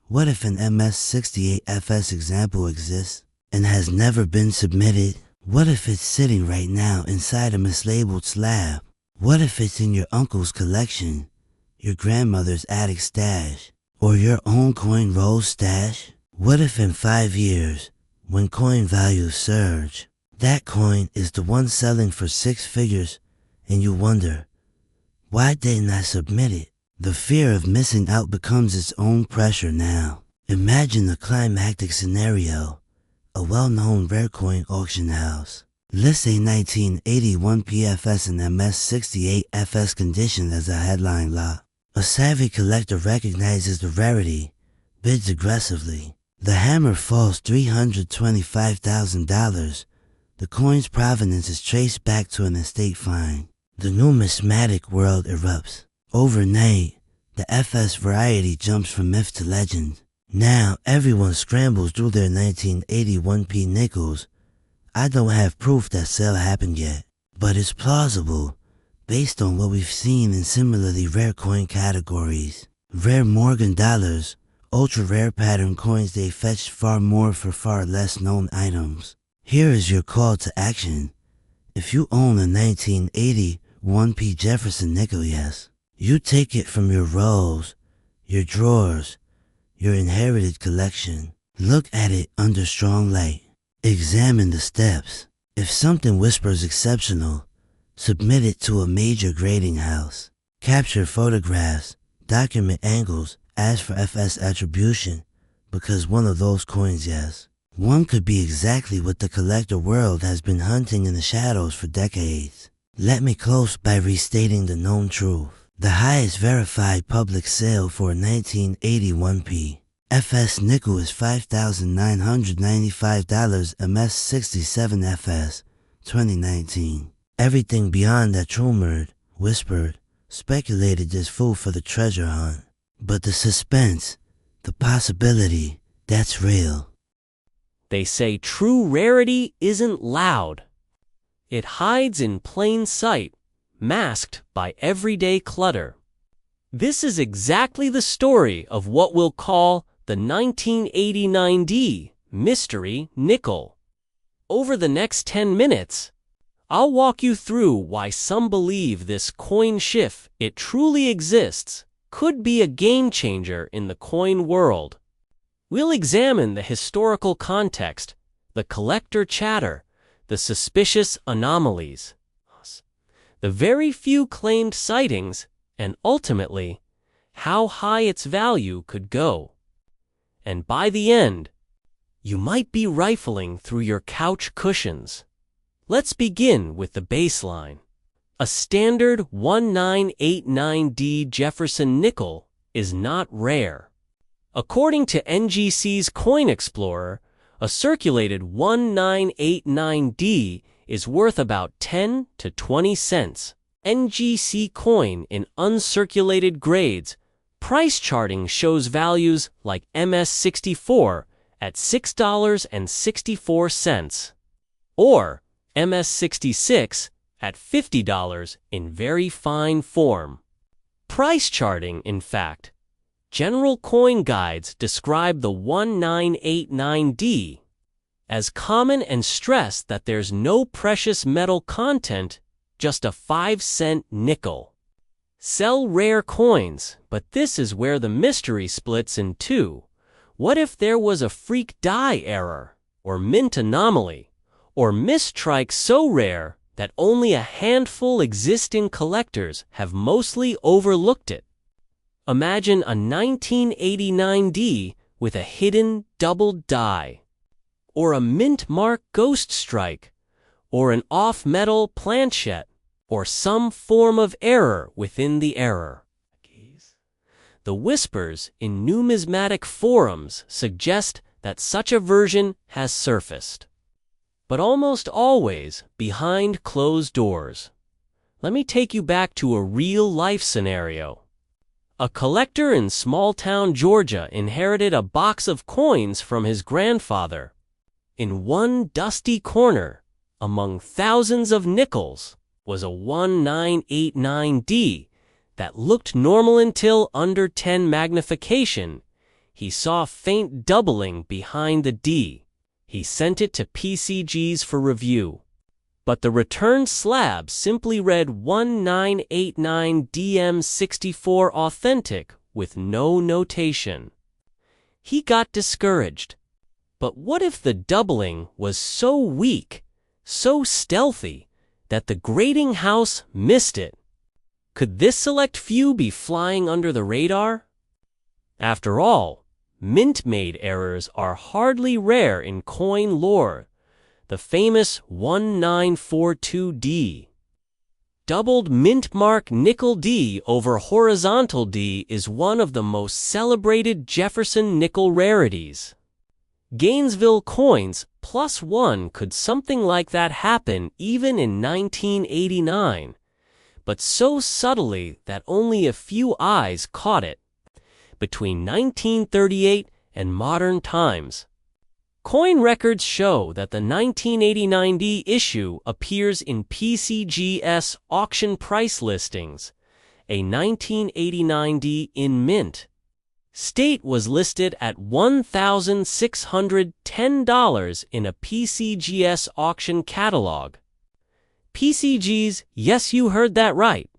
What if an MS-68FS example exists and has never been submitted? What if it's sitting right now inside a mislabeled slab? What if it's in your uncle's collection, your grandmother's attic stash, or your own coin roll stash? What if in 5 years, when coin values surge, that coin is the one selling for 6 figures and you wonder, why didn't I submit it? The fear of missing out becomes its own pressure now. Imagine a climactic scenario. A well-known rare coin auction house lists a 1981 PFS and MS-68FS condition as a headline lot. A savvy collector recognizes the rarity, bids aggressively. The hammer falls $325,000. The coin's provenance is traced back to an estate find. The numismatic world erupts. Overnight, the FS variety jumps from myth to legend. Now, everyone scrambles through their 1981p nickels. I don't have proof that sale happened yet, but it's plausible based on what we've seen in similarly rare coin categories. Rare Morgan dollars, ultra rare pattern coins, they fetched far more for far less known items. Here is your call to action. If you own a 1980 1p Jefferson nickel, yes, you take it from your rolls, your drawers, your inherited collection. Look at it under strong light. Examine the steps. If something whispers exceptional, submit it to a major grading house. Capture photographs, document angles, ask for FS attribution, because one of those coins, yes, one could be exactly what the collector world has been hunting in the shadows for decades. Let me close by restating the known truth. The highest verified public sale for a 1981p FS nickel is $5,995 MS 67 FS 2019. Everything beyond that rumored, whispered, speculated is food for the treasure hunt. But the suspense, the possibility, that's real. They say true rarity isn't loud. It hides in plain sight, masked by everyday clutter. This is exactly the story of what we'll call the 1989D mystery nickel. Over the next 10 minutes, I'll walk you through why some believe this coin, if it truly exists, could be a game changer in the coin world. We'll examine the historical context, the collector chatter, the suspicious anomalies, the very few claimed sightings, and ultimately, how high its value could go. And by the end, you might be rifling through your couch cushions. Let's begin with the baseline. A standard 1989D Jefferson nickel is not rare. According to NGC's Coin Explorer, a circulated 1989D is worth about 10 to 20 cents. NGC coin in uncirculated grades, price charting shows values like MS64 at $6.64, or MS66 at $50 in very fine form. Price charting, in fact, general coin guides describe the 1989D as common and stress that there's no precious metal content, just a 5-cent nickel. Sell rare coins, but this is where the mystery splits in two. What if there was a freak die error, or mint anomaly, or mistrike so rare that only a handful existing collectors have mostly overlooked it? Imagine a 1989D with a hidden doubled die, or a mint mark ghost strike, or an off-metal planchet, or some form of error within the error. The whispers in numismatic forums suggest that such a version has surfaced, but almost always behind closed doors. Let me take you back to a real-life scenario. A collector in small-town Georgia inherited a box of coins from his grandfather. In one dusty corner, among thousands of nickels, was a 1989D that looked normal until under 10 magnification. He saw faint doubling behind the D. He sent it to PCGs for review. But the returned slab simply read 1989DM64 authentic with no notation. He got discouraged. But what if the doubling was so weak, so stealthy, that the grading house missed it? Could this select few be flying under the radar? After all, mint-made errors are hardly rare in coin lore. The famous 1942D. Doubled mint mark nickel D over horizontal D is one of the most celebrated Jefferson nickel rarities. Gainesville coins +1 could something like that happen even in 1989, but so subtly that only a few eyes caught it. Between 1938 and modern times, Coin records show that the 1989D issue appears in PCGS auction price listings, a 1989D in mint. State was listed at $1,610 in a PCGS auction catalog. PCGs, yes, you heard that right.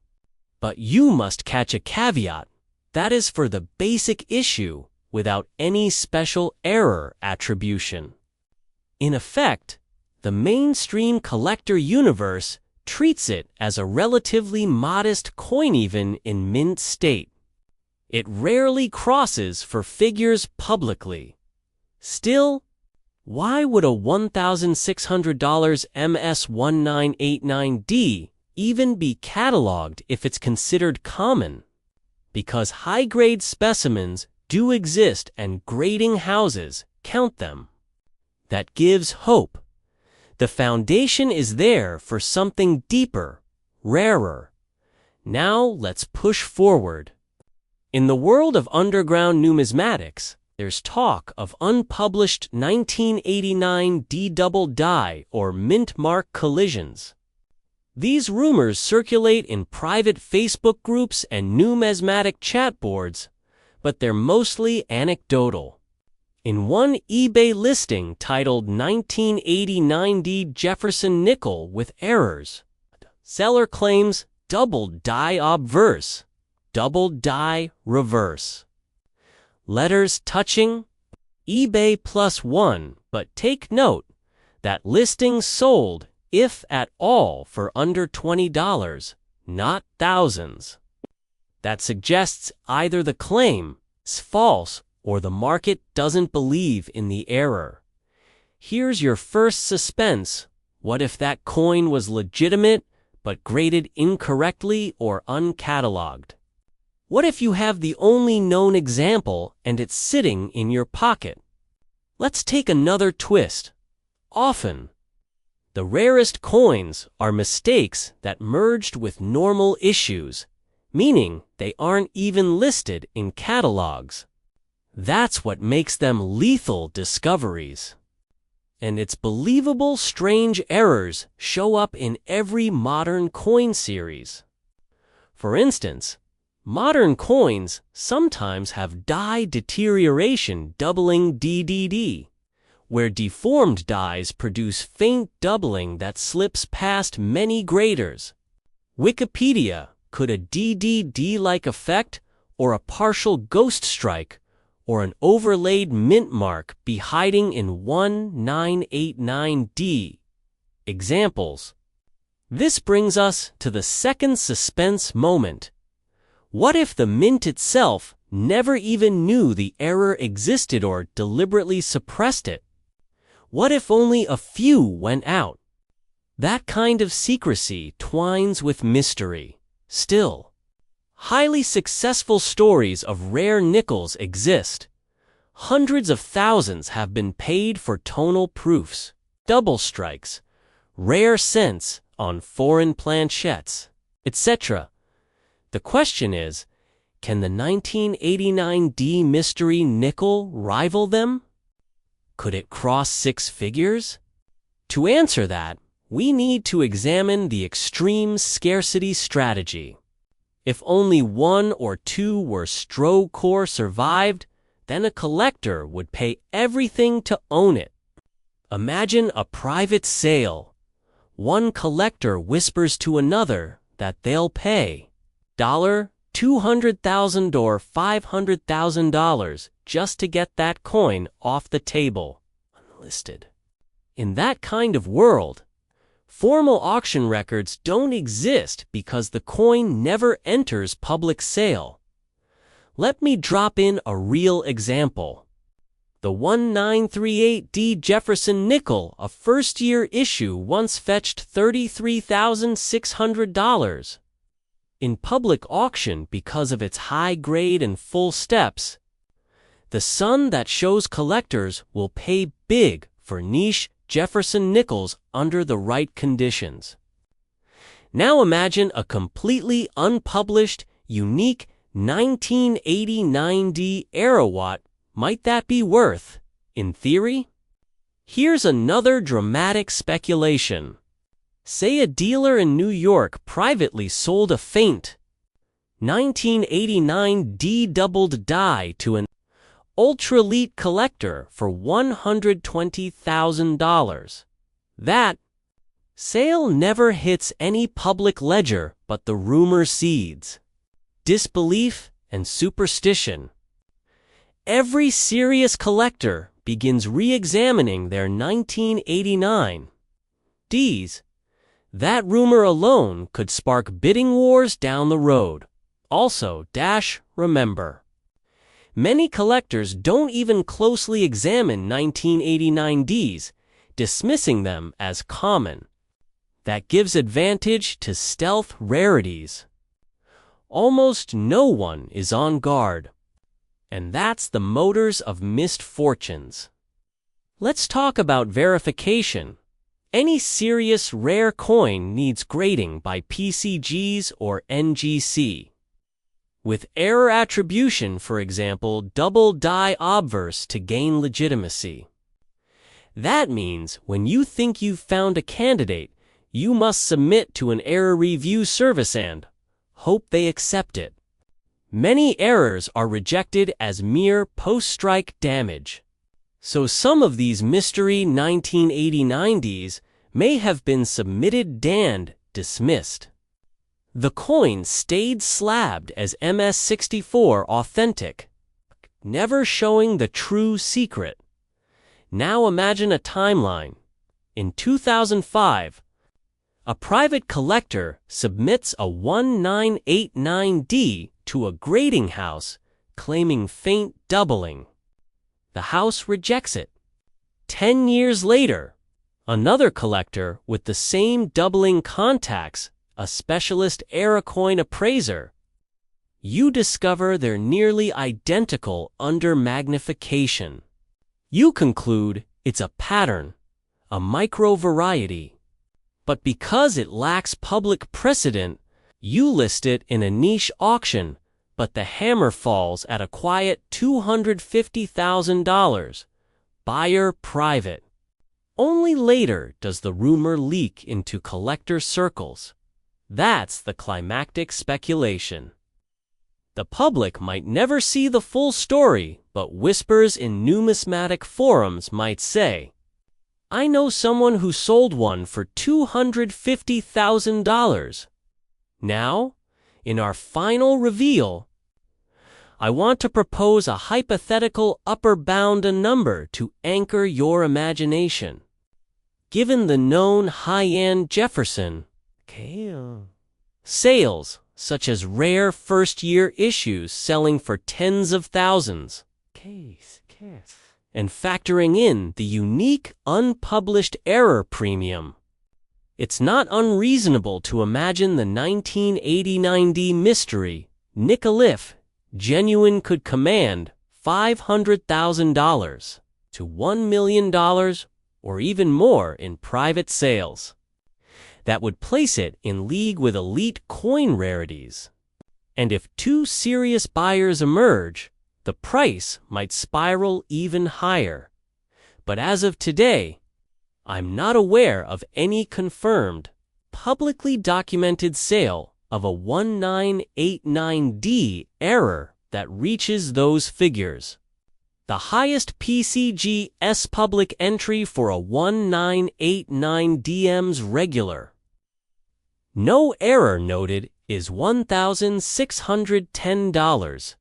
But you must catch a caveat. That is for the basic issue without any special error attribution. In effect, the mainstream collector universe treats it as a relatively modest coin even in mint state. It rarely crosses for figures publicly. Still, why would a $1,600 MS1989D even be cataloged if it's considered common? Because high-grade specimens do exist and grading houses count them. That gives hope. The foundation is there for something deeper, rarer. Now let's push forward. In the world of underground numismatics, there's talk of unpublished 1989 D-double die or mint mark collisions. These rumors circulate in private Facebook groups and numismatic chat boards, but they're mostly anecdotal. In one eBay listing titled 1989D Jefferson nickel with errors, seller claims double die obverse, double die reverse. Letters touching eBay +1, but take note that listing sold, if at all, for under $20, not thousands. That suggests either the claim is false or the market doesn't believe in the error. Here's your first suspense. What if that coin was legitimate but graded incorrectly or uncatalogued? What if you have the only known example and it's sitting in your pocket? Let's take another twist. Often, the rarest coins are mistakes that merged with normal issues, meaning they aren't even listed in catalogs. That's what makes them lethal discoveries. And it's believable strange errors show up in every modern coin series. For instance, modern coins sometimes have die deterioration doubling DDD, where deformed dies produce faint doubling that slips past many graders. Wikipedia, could a DDD-like effect or a partial ghost strike or an overlaid mint mark be hiding in 1989D? Examples. This brings us to the second suspense moment. What if the mint itself never even knew the error existed or deliberately suppressed it? What if only a few went out? That kind of secrecy twines with mystery. Still, highly successful stories of rare nickels exist. Hundreds of thousands have been paid for tonal proofs, double strikes, rare cents on foreign planchettes, etc. The question is, can the 1989D mystery nickel rival them? Could it cross six figures? To answer that, we need to examine the extreme scarcity strategy. If only one or two were Stroh-core survived, then a collector would pay everything to own it. Imagine a private sale. One collector whispers to another that they'll pay $200,000 or $500,000 just to get that coin off the table, unlisted. In that kind of world, formal auction records don't exist because the coin never enters public sale. Let me drop in a real example. The 1938D Jefferson nickel, a first-year issue, once fetched $33,600. In public auction, because of its high grade and full steps, the sun that shows collectors will pay big for niche Jefferson nickels under the right conditions. Now imagine a completely unpublished, unique 1989D Arawatt. Might that be worth, in theory? Here's another dramatic speculation. Say a dealer in New York privately sold a faint 1989 D doubled die to an ultra-elite collector for $120,000. That sale never hits any public ledger, but the rumor seeds disbelief and superstition. Every serious collector begins re-examining their 1989 Ds. That rumor alone could spark bidding wars down the road. Also, remember, many collectors don't even closely examine 1989 Ds, dismissing them as common. That gives advantage to stealth rarities. Almost no one is on guard. And that's the motors of missed fortunes. Let's talk about verification. Any serious rare coin needs grading by PCGs or NGC. With error attribution, for example, double die obverse to gain legitimacy. That means when you think you've found a candidate, you must submit to an error review service and hope they accept it. Many errors are rejected as mere post-strike damage. So some of these mystery 1989 Ds may have been submitted dismissed. The coin stayed slabbed as MS-64 authentic, never showing the true secret. Now imagine a timeline. In 2005, a private collector submits a 1989D to a grading house claiming faint doubling. The house rejects it. 10 years later, another collector with the same doubling contacts a specialist error coin appraiser. You discover they're nearly identical under magnification. You conclude it's a pattern, a micro variety. But because it lacks public precedent, you list it in a niche auction, but the hammer falls at a quiet $250,000. Buyer private. Only later does the rumor leak into collector circles. That's the climactic speculation. The public might never see the full story, but whispers in numismatic forums might say, "I know someone who sold one for $250,000. Now, in our final reveal, I want to propose a hypothetical upper bound a number to anchor your imagination. Given the known high-end Jefferson sales, such as rare first-year issues selling for tens of thousands, and factoring in the unique unpublished error premium, it's not unreasonable to imagine the 1989D mystery, Nicolif, genuine could command $500,000 to $1 million or even more in private sales. That would place it in league with elite coin rarities. And if two serious buyers emerge, the price might spiral even higher. But as of today, I'm not aware of any confirmed, publicly documented sale of a 1989D error that reaches those figures. The highest PCG's public entry for a 1989DM's regular. No error noted is $1,610.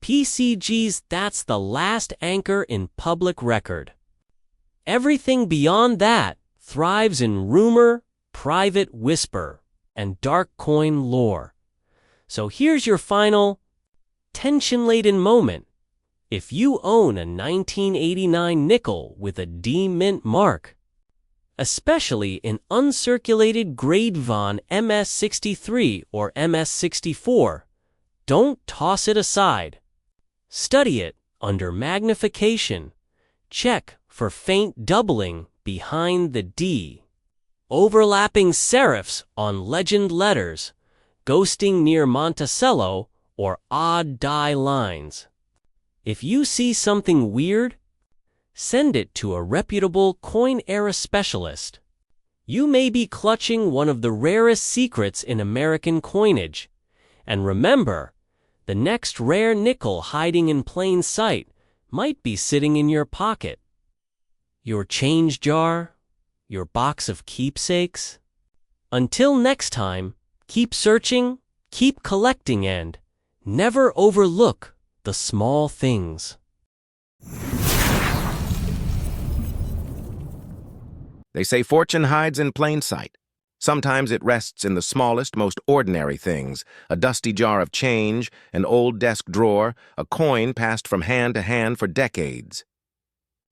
PCG's that's the last anchor in public record. Everything beyond that thrives in rumor, private whisper, and dark coin lore. So here's your final, tension-laden moment. If you own a 1989 nickel with a D mint mark, especially in uncirculated grade Von MS-63 or MS-64, don't toss it aside. Study it under magnification. Check for faint doubling behind the D. Overlapping serifs on legend letters, ghosting near Monticello, or odd die lines. If you see something weird, Send it to a reputable coin-era specialist. You may be clutching one of the rarest secrets in American coinage. And remember, the next rare nickel hiding in plain sight might be sitting in your pocket. Your change jar, your box of keepsakes. Until next time, keep searching, keep collecting, and never overlook the small things. They say fortune hides in plain sight. Sometimes it rests in the smallest, most ordinary things: a dusty jar of change, an old desk drawer, a coin passed from hand to hand for decades.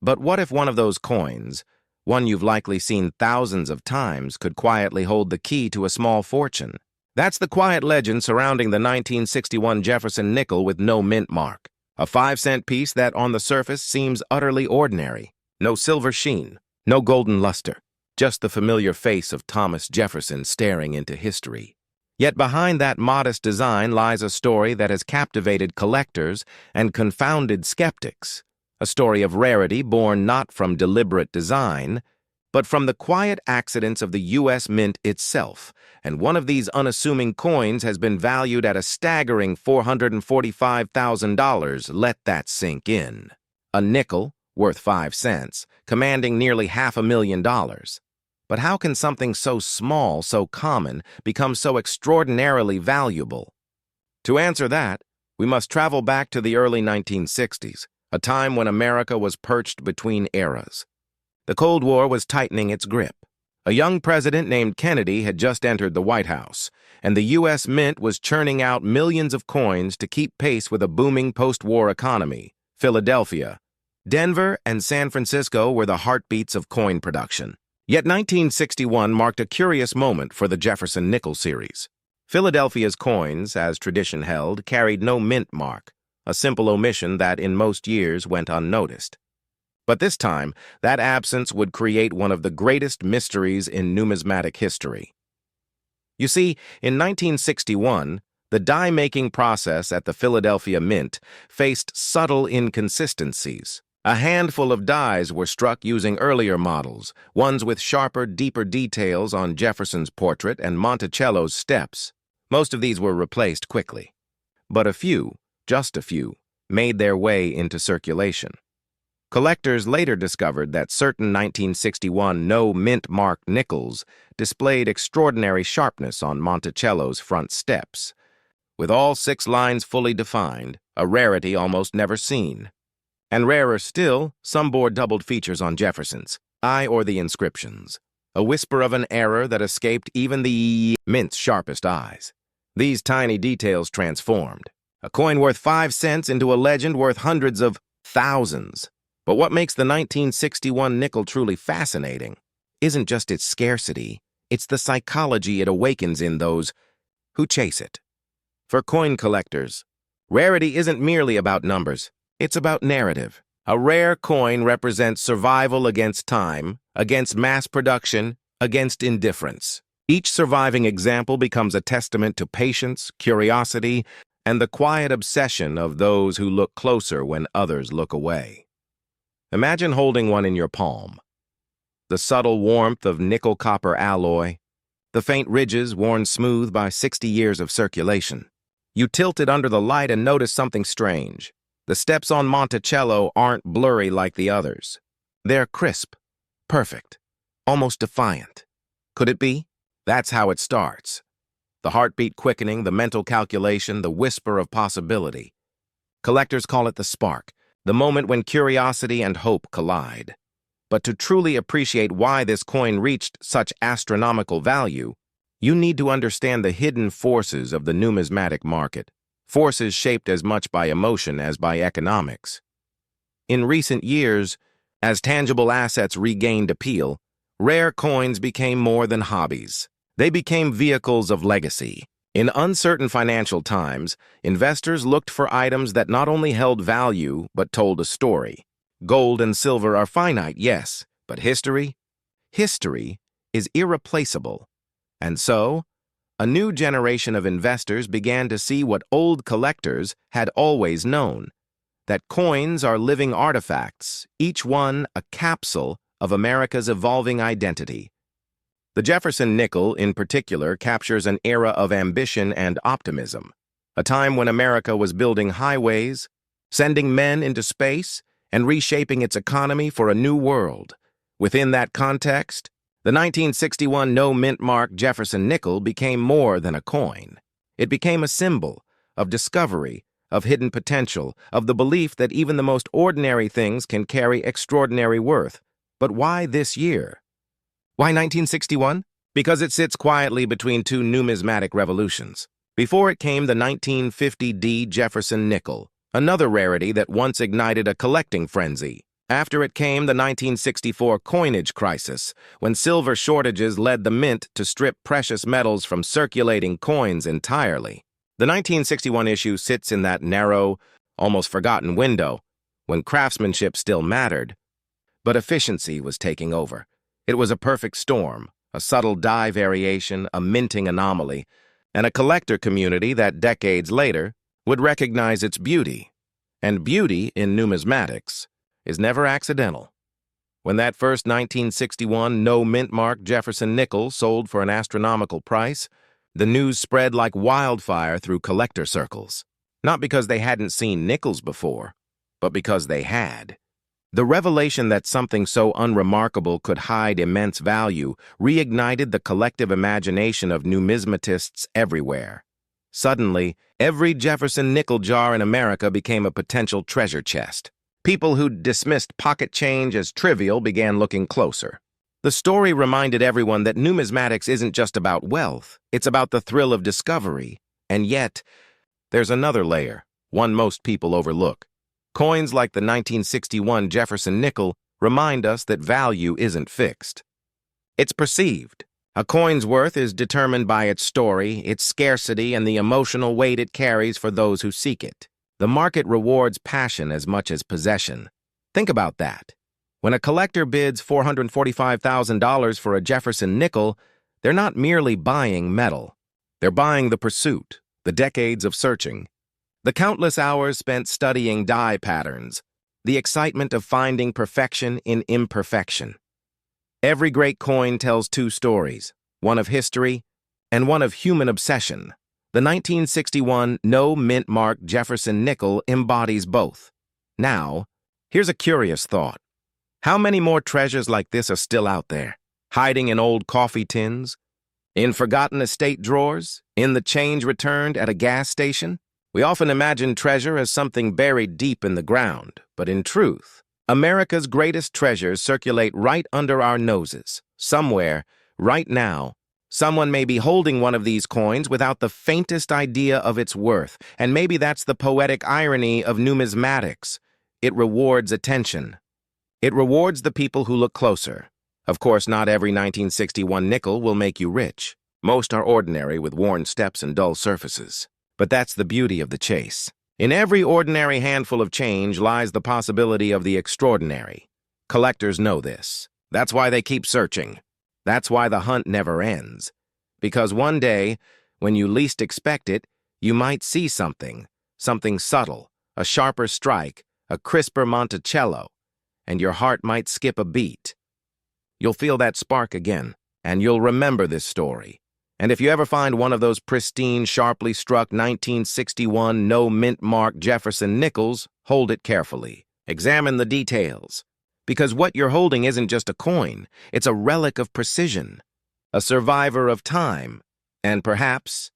But what if one of those coins, one you've likely seen thousands of times, could quietly hold the key to a small fortune? That's the quiet legend surrounding the 1961 Jefferson nickel with no mint mark. A 5-cent piece that, on the surface, seems utterly ordinary. No silver sheen, no golden luster, just the familiar face of Thomas Jefferson staring into history. Yet behind that modest design lies a story that has captivated collectors and confounded skeptics. A story of rarity born not from deliberate design, but from the quiet accidents of the U.S. Mint itself. And one of these unassuming coins has been valued at a staggering $445,000. Let that sink in. A nickel, worth 5 cents, commanding nearly $500,000. But how can something so small, so common, become so extraordinarily valuable? To answer that, we must travel back to the early 1960s, a time when America was perched between eras. The Cold War was tightening its grip. A young president named Kennedy had just entered the White House, and the U.S. Mint was churning out millions of coins to keep pace with a booming post-war economy. Philadelphia, Denver, and San Francisco were the heartbeats of coin production. Yet 1961 marked a curious moment for the Jefferson nickel series. Philadelphia's coins, as tradition held, carried no mint mark, a simple omission that in most years went unnoticed. But this time, that absence would create one of the greatest mysteries in numismatic history. You see, in 1961, the die-making process at the Philadelphia Mint faced subtle inconsistencies. A handful of dies were struck using earlier models, ones with sharper, deeper details on Jefferson's portrait and Monticello's steps. Most of these were replaced quickly. But a few, just a few, made their way into circulation. Collectors later discovered that certain 1961 no-mint-marked nickels displayed extraordinary sharpness on Monticello's front steps, with all 6 lines fully defined, a rarity almost never seen. And rarer still, some bore doubled features on Jefferson's, eye or the inscriptions, a whisper of an error that escaped even the Mint's sharpest eyes. These tiny details transformed a coin worth 5 cents into a legend worth hundreds of thousands. But what makes the 1961 nickel truly fascinating isn't just its scarcity, it's the psychology it awakens in those who chase it. For coin collectors, rarity isn't merely about numbers, it's about narrative. A rare coin represents survival against time, against mass production, against indifference. Each surviving example becomes a testament to patience, curiosity, and the quiet obsession of those who look closer when others look away. Imagine holding one in your palm. The subtle warmth of nickel-copper alloy, the faint ridges worn smooth by 60 years of circulation. You tilt it under the light and notice something strange. The steps on Monticello aren't blurry like the others. They're crisp, perfect, almost defiant. Could it be? That's how it starts. The heartbeat quickening, the mental calculation, the whisper of possibility. Collectors call it the spark, the moment when curiosity and hope collide. But to truly appreciate why this coin reached such astronomical value, you need to understand the hidden forces of the numismatic market, forces shaped as much by emotion as by economics. In recent years, as tangible assets regained appeal, rare coins became more than hobbies. They became vehicles of legacy. In uncertain financial times, investors looked for items that not only held value, but told a story. Gold and silver are finite, yes, but history? History is irreplaceable. And so, a new generation of investors began to see what old collectors had always known, that coins are living artifacts, each one a capsule of America's evolving identity. The Jefferson nickel, in particular, captures an era of ambition and optimism, a time when America was building highways, sending men into space, and reshaping its economy for a new world. Within that context, the 1961 no-mint mark Jefferson nickel became more than a coin. It became a symbol of discovery, of hidden potential, of the belief that even the most ordinary things can carry extraordinary worth. But why this year? Why 1961? Because it sits quietly between two numismatic revolutions. Before it came the 1950 Jefferson nickel, another rarity that once ignited a collecting frenzy. After it came the 1964 coinage crisis, when silver shortages led the mint to strip precious metals from circulating coins entirely. The 1961 issue sits in that narrow, almost forgotten window, when craftsmanship still mattered, but efficiency was taking over. It was a perfect storm, a subtle die variation, a minting anomaly, and a collector community that decades later would recognize its beauty. And beauty in numismatics is never accidental. When that first 1961 no-mint mark Jefferson nickel sold for an astronomical price, the news spread like wildfire through collector circles. Not because they hadn't seen nickels before, but because they had. The revelation that something so unremarkable could hide immense value reignited the collective imagination of numismatists everywhere. Suddenly, every Jefferson nickel jar in America became a potential treasure chest. People who'd dismissed pocket change as trivial began looking closer. The story reminded everyone that numismatics isn't just about wealth, it's about the thrill of discovery. And yet, there's another layer, one most people overlook. Coins like the 1961 Jefferson nickel remind us that value isn't fixed. It's perceived. A coin's worth is determined by its story, its scarcity, and the emotional weight it carries for those who seek it. The market rewards passion as much as possession. Think about that. When a collector bids $445,000 for a Jefferson nickel, they're not merely buying metal. They're buying the pursuit, the decades of searching, the countless hours spent studying die patterns, the excitement of finding perfection in imperfection. Every great coin tells two stories, one of history and one of human obsession. The 1961 no-mint mark Jefferson nickel embodies both. Now, here's a curious thought. How many more treasures like this are still out there, hiding in old coffee tins, in forgotten estate drawers, in the change returned at a gas station? We often imagine treasure as something buried deep in the ground, but in truth, America's greatest treasures circulate right under our noses. Somewhere, right now, someone may be holding one of these coins without the faintest idea of its worth, and maybe that's the poetic irony of numismatics. It rewards attention. It rewards the people who look closer. Of course, not every 1961 nickel will make you rich. Most are ordinary with worn steps and dull surfaces. But that's the beauty of the chase. In every ordinary handful of change lies the possibility of the extraordinary. Collectors know this. That's why they keep searching. That's why the hunt never ends. Because one day, when you least expect it, you might see something subtle, a sharper strike, a crisper Monticello, and your heart might skip a beat. You'll feel that spark again, and you'll remember this story. And if you ever find one of those pristine, sharply struck 1961 no-mint mark Jefferson nickels, hold it carefully. Examine the details. Because what you're holding isn't just a coin, it's a relic of precision, a survivor of time, and perhaps,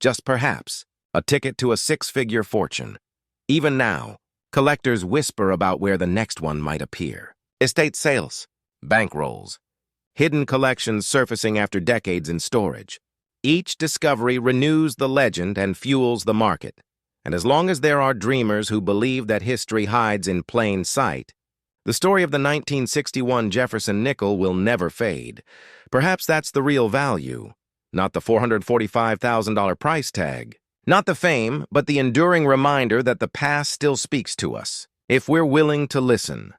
just perhaps, a ticket to a six-figure fortune. Even now, collectors whisper about where the next one might appear. Estate sales, bankrolls, hidden collections surfacing after decades in storage. Each discovery renews the legend and fuels the market. And as long as there are dreamers who believe that history hides in plain sight, the story of the 1961 Jefferson nickel will never fade. Perhaps that's the real value, not the $445,000 price tag. Not the fame, but the enduring reminder that the past still speaks to us, if we're willing to listen.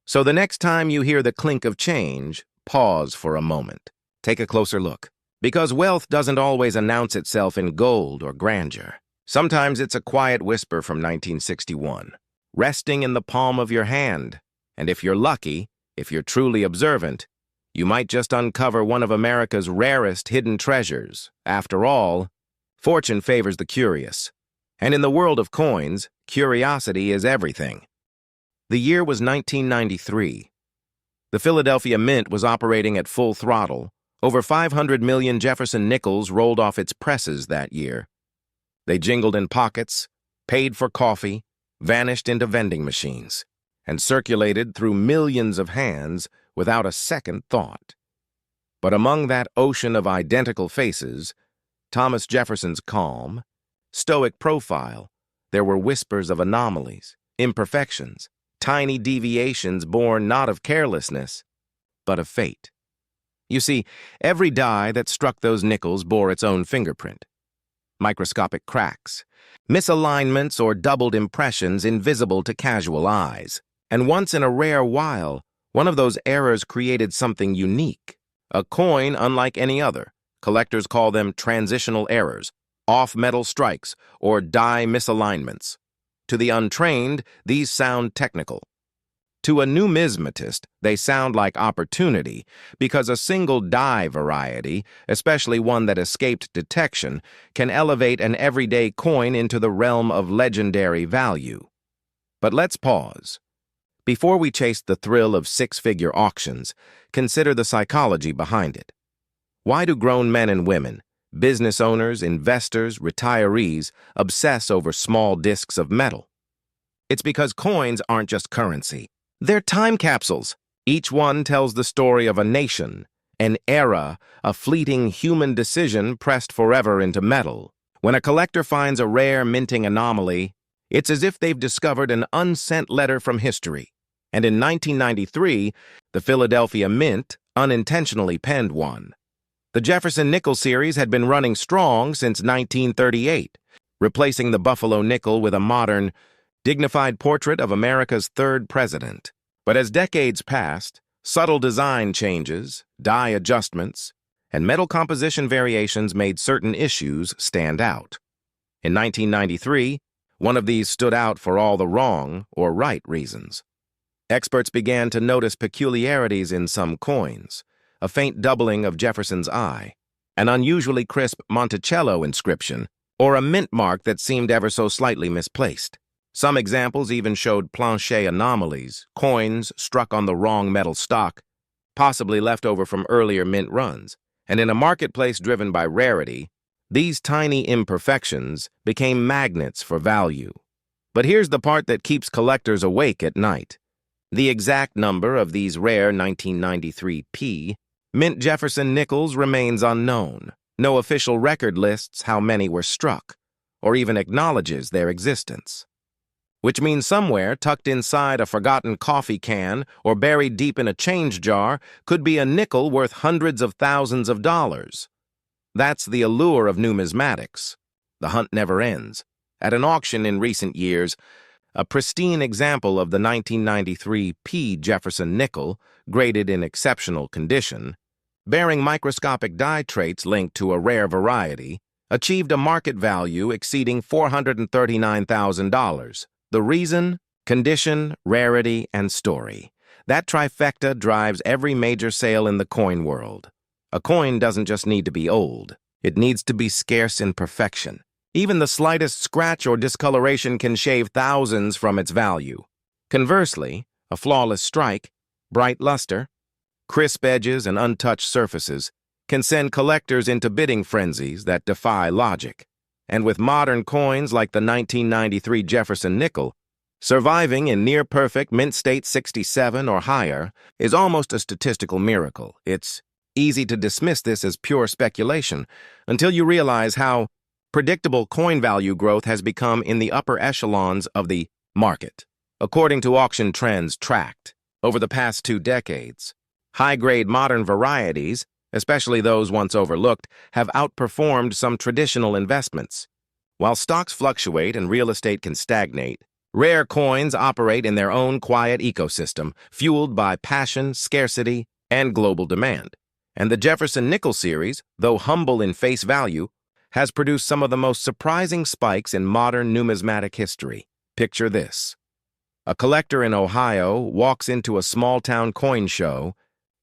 So the next time you hear the clink of change, pause for a moment. Take a closer look. Because wealth doesn't always announce itself in gold or grandeur. Sometimes it's a quiet whisper from 1961. resting in the palm of your hand. And if you're lucky, if you're truly observant, you might just uncover one of America's rarest hidden treasures. After all, fortune favors the curious. And in the world of coins, curiosity is everything. The year was 1993. The Philadelphia Mint was operating at full throttle. Over 500 million Jefferson nickels rolled off its presses that year. They jingled in pockets, paid for coffee, vanished into vending machines, and circulated through millions of hands without a second thought. But among that ocean of identical faces, Thomas Jefferson's calm, stoic profile, there were whispers of anomalies, imperfections, tiny deviations born not of carelessness, but of fate. You see, every die that struck those nickels bore its own fingerprint. Microscopic cracks, misalignments or doubled impressions invisible to casual eyes. And once in a rare while, one of those errors created something unique. A coin unlike any other. Collectors call them transitional errors, off-metal strikes, or die misalignments. To the untrained, these sound technical. To a numismatist, they sound like opportunity, because a single die variety, especially one that escaped detection, can elevate an everyday coin into the realm of legendary value. But let's pause. Before we chase the thrill of six-figure auctions, consider the psychology behind it. Why do grown men and women, business owners, investors, retirees, obsess over small discs of metal? It's because coins aren't just currency. They're time capsules. Each one tells the story of a nation, an era, a fleeting human decision pressed forever into metal. When a collector finds a rare minting anomaly, it's as if they've discovered an unsent letter from history. And in 1993, the Philadelphia Mint unintentionally penned one. The Jefferson nickel series had been running strong since 1938, replacing the Buffalo nickel with a modern, dignified portrait of America's third president. But as decades passed, subtle design changes, die adjustments, and metal composition variations made certain issues stand out. In 1993, one of these stood out for all the wrong or right reasons. Experts began to notice peculiarities in some coins, a faint doubling of Jefferson's eye, an unusually crisp Monticello inscription, or a mint mark that seemed ever so slightly misplaced. Some examples even showed planchet anomalies, coins struck on the wrong metal stock, possibly left over from earlier mint runs. And in a marketplace driven by rarity, these tiny imperfections became magnets for value. But here's the part that keeps collectors awake at night. The exact number of these rare 1993 Mint Jefferson nickels remains unknown. No official record lists how many were struck, or even acknowledges their existence. Which means somewhere, tucked inside a forgotten coffee can or buried deep in a change jar, could be a nickel worth hundreds of thousands of dollars. That's the allure of numismatics. The hunt never ends. At an auction in recent years, a pristine example of the 1993 Jefferson nickel, graded in exceptional condition, bearing microscopic die traits linked to a rare variety, achieved a market value exceeding $439,000. The reason? Condition, rarity, and story. That trifecta drives every major sale in the coin world. A coin doesn't just need to be old. It needs to be scarce in perfection. Even the slightest scratch or discoloration can shave thousands from its value. Conversely, a flawless strike, bright luster, crisp edges, and untouched surfaces can send collectors into bidding frenzies that defy logic. And with modern coins like the 1993 Jefferson nickel, surviving in near-perfect mint state 67 or higher is almost a statistical miracle. It's easy to dismiss this as pure speculation until you realize how predictable coin value growth has become in the upper echelons of the market. According to auction trends tracked over the past 2 decades, high-grade modern varieties, especially those once overlooked, have outperformed some traditional investments. While stocks fluctuate and real estate can stagnate, rare coins operate in their own quiet ecosystem, fueled by passion, scarcity, and global demand. And the Jefferson nickel series, though humble in face value, has produced some of the most surprising spikes in modern numismatic history. Picture this. A collector in Ohio walks into a small-town coin show,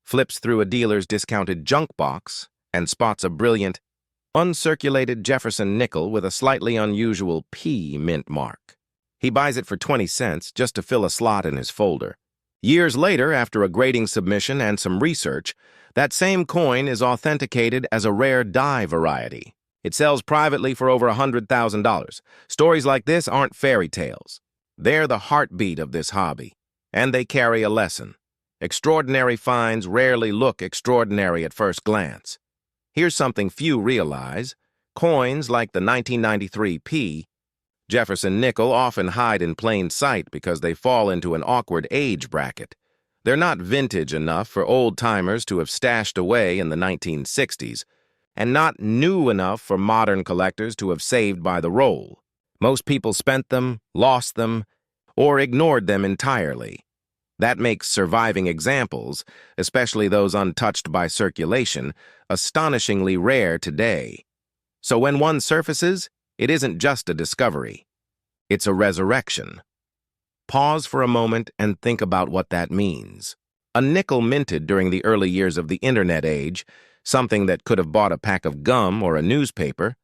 flips through a dealer's discounted junk box, and spots a brilliant, uncirculated Jefferson nickel with a slightly unusual P mint mark. He buys it for 20 cents just to fill a slot in his folder. Years later, after a grading submission and some research, that same coin is authenticated as a rare die variety. It sells privately for over $100,000. Stories like this aren't fairy tales. They're the heartbeat of this hobby, and they carry a lesson. Extraordinary finds rarely look extraordinary at first glance. Here's something few realize. Coins like the 1993 P, Jefferson nickel often hide in plain sight because they fall into an awkward age bracket. They're not vintage enough for old-timers to have stashed away in the 1960s, and not new enough for modern collectors to have saved by the roll. Most people spent them, lost them, or ignored them entirely. That makes surviving examples, especially those untouched by circulation, astonishingly rare today. So when one surfaces, it isn't just a discovery. It's a resurrection. Pause for a moment and think about what that means. A nickel minted during the early years of the internet age, something that could have bought a pack of gum or a newspaper,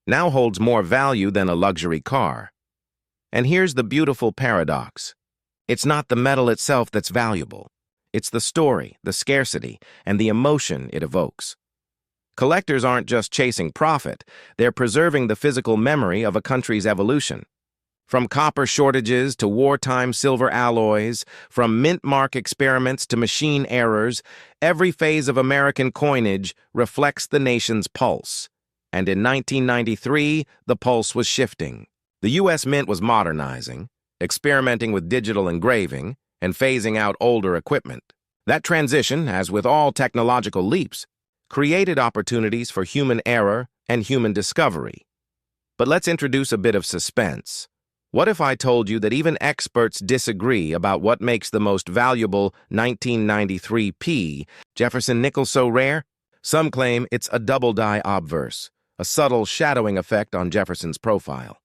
now holds more value than a luxury car. And here's the beautiful paradox. It's not the metal itself that's valuable. It's the story, the scarcity, and the emotion it evokes. Collectors aren't just chasing profit, they're preserving the physical memory of a country's evolution. From copper shortages to wartime silver alloys, from mint mark experiments to machine errors, every phase of American coinage reflects the nation's pulse. And in 1993, the pulse was shifting. The U.S. Mint was modernizing, experimenting with digital engraving, and phasing out older equipment. That transition, as with all technological leaps, created opportunities for human error and human discovery. But let's introduce a bit of suspense. What if I told you that even experts disagree about what makes the most valuable 1993 P Jefferson nickel so rare? Some claim it's a double-die obverse, a subtle shadowing effect on Jefferson's profile.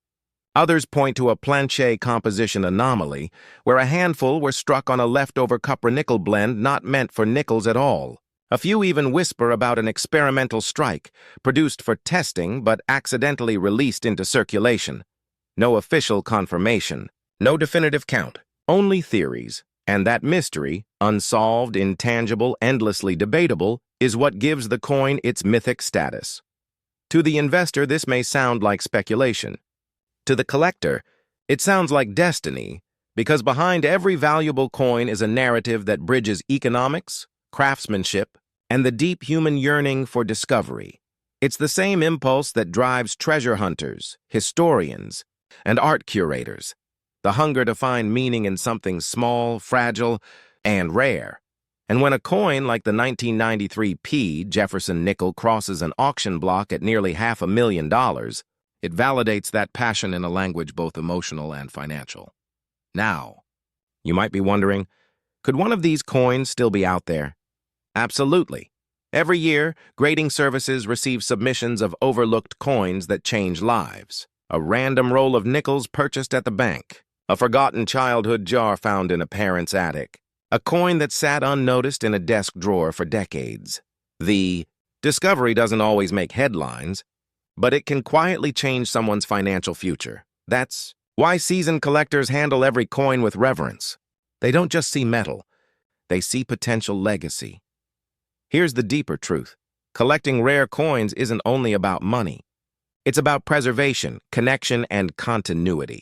Others point to a planchet composition anomaly, where a handful were struck on a leftover copper-nickel blend not meant for nickels at all. A few even whisper about an experimental strike, produced for testing but accidentally released into circulation. No official confirmation, no definitive count, only theories. And that mystery, unsolved, intangible, endlessly debatable, is what gives the coin its mythic status. To the investor, this may sound like speculation. To the collector, it sounds like destiny, because behind every valuable coin is a narrative that bridges economics, craftsmanship, and the deep human yearning for discovery. It's the same impulse that drives treasure hunters, historians, and art curators, the hunger to find meaning in something small, fragile, and rare. And when a coin like the 1993 P Jefferson nickel crosses an auction block at nearly $500,000, it validates that passion in a language both emotional and financial. Now, you might be wondering, could one of these coins still be out there? Absolutely. Every year, grading services receive submissions of overlooked coins that change lives. A random roll of nickels purchased at the bank. A forgotten childhood jar found in a parent's attic. A coin that sat unnoticed in a desk drawer for decades. The discovery doesn't always make headlines, but it can quietly change someone's financial future. That's why seasoned collectors handle every coin with reverence. They don't just see metal, they see potential legacy. Here's the deeper truth. Collecting rare coins isn't only about money. It's about preservation, connection, and continuity.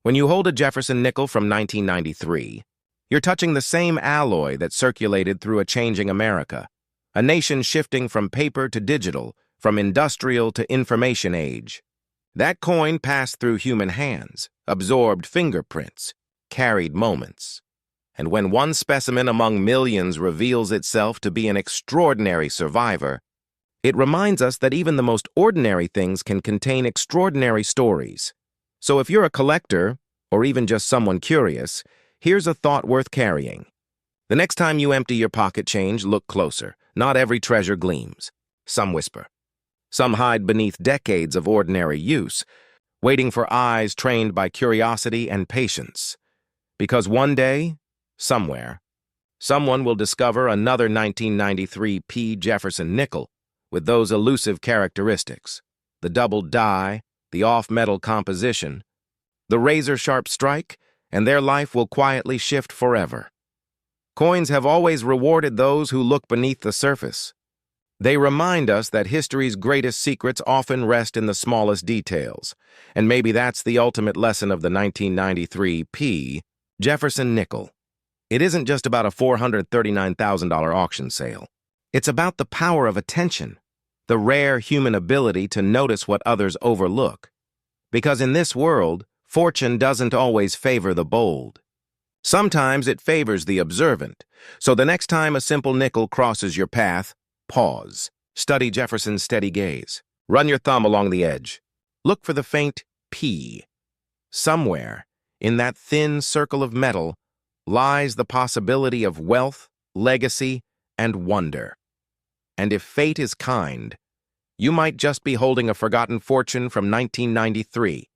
When you hold a Jefferson nickel from 1993, you're touching the same alloy that circulated through a changing America, a nation shifting from paper to digital, from industrial to information age. That coin passed through human hands, absorbed fingerprints, carried moments. And when one specimen among millions reveals itself to be an extraordinary survivor, it reminds us that even the most ordinary things can contain extraordinary stories. So if you're a collector, or even just someone curious, here's a thought worth carrying. The next time you empty your pocket change, look closer. Not every treasure gleams. Some whisper. Some hide beneath decades of ordinary use, waiting for eyes trained by curiosity and patience. Because one day, somewhere, someone will discover another 1993 P. Jefferson nickel with those elusive characteristics: the double die, the off-metal composition, the razor-sharp strike, and their life will quietly shift forever. Coins have always rewarded those who look beneath the surface. They remind us that history's greatest secrets often rest in the smallest details, and maybe that's the ultimate lesson of the 1993 P. Jefferson nickel. It isn't just about a $439,000 auction sale. It's about the power of attention, the rare human ability to notice what others overlook. Because in this world, fortune doesn't always favor the bold. Sometimes it favors the observant. So the next time a simple nickel crosses your path, pause. Study Jefferson's steady gaze. Run your thumb along the edge. Look for the faint P. Somewhere, in that thin circle of metal, lies the possibility of wealth, legacy, and wonder. And if fate is kind, you might just be holding a forgotten fortune from 1993.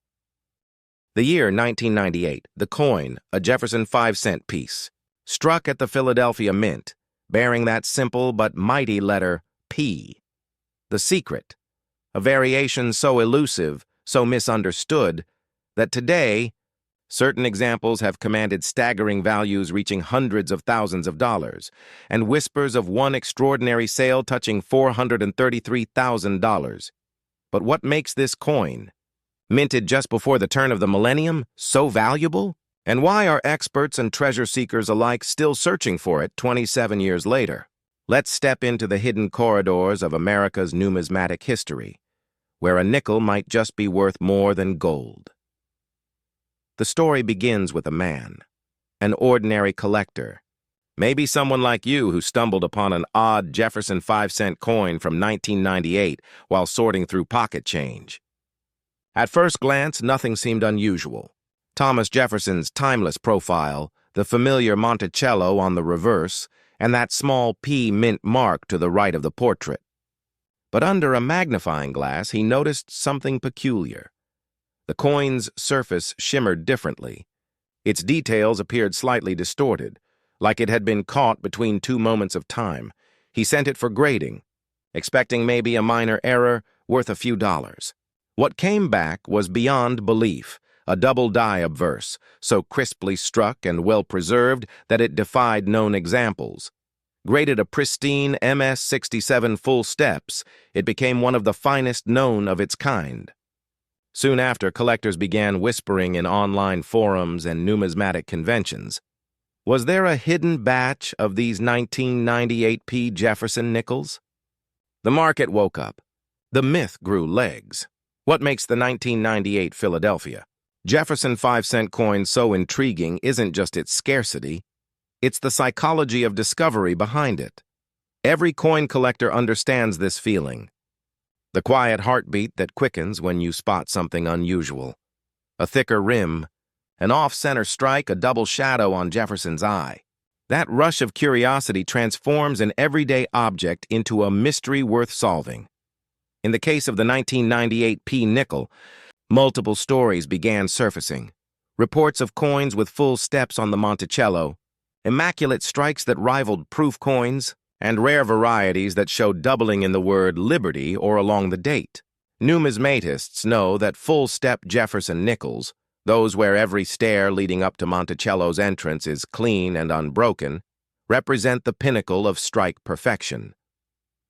The year 1998, the coin, a Jefferson 5-cent piece, struck at the Philadelphia Mint, bearing that simple but mighty letter P. The secret, a variation so elusive, so misunderstood, that today, certain examples have commanded staggering values reaching hundreds of thousands of dollars, and whispers of one extraordinary sale touching $433,000. But what makes this coin, minted just before the turn of the millennium, so valuable? And why are experts and treasure seekers alike still searching for it 27 years later? Let's step into the hidden corridors of America's numismatic history, where a nickel might just be worth more than gold. The story begins with a man, an ordinary collector, maybe someone like you who stumbled upon an odd Jefferson 5-cent coin from 1998 while sorting through pocket change. At first glance, nothing seemed unusual. Thomas Jefferson's timeless profile, the familiar Monticello on the reverse, and that small P mint mark to the right of the portrait. But under a magnifying glass, he noticed something peculiar. The coin's surface shimmered differently. Its details appeared slightly distorted, like it had been caught between two moments of time. He sent it for grading, expecting maybe a minor error worth a few dollars. What came back was beyond belief, a double die obverse, so crisply struck and well-preserved that it defied known examples. Graded a pristine MS-67 full steps, it became one of the finest known of its kind. Soon after, collectors began whispering in online forums and numismatic conventions. Was there a hidden batch of these 1998 P. Jefferson nickels? The market woke up. The myth grew legs. What makes the 1998 Philadelphia Jefferson 5-cent coin so intriguing isn't just its scarcity, it's the psychology of discovery behind it. Every coin collector understands this feeling. The quiet heartbeat that quickens when you spot something unusual. A thicker rim, an off-center strike, a double shadow on Jefferson's eye. That rush of curiosity transforms an everyday object into a mystery worth solving. In the case of the 1998 P nickel, multiple stories began surfacing. Reports of coins with full steps on the Monticello, immaculate strikes that rivaled proof coins, and rare varieties that showed doubling in the word Liberty or along the date. Numismatists know that full-step Jefferson nickels, those where every stair leading up to Monticello's entrance is clean and unbroken, represent the pinnacle of strike perfection.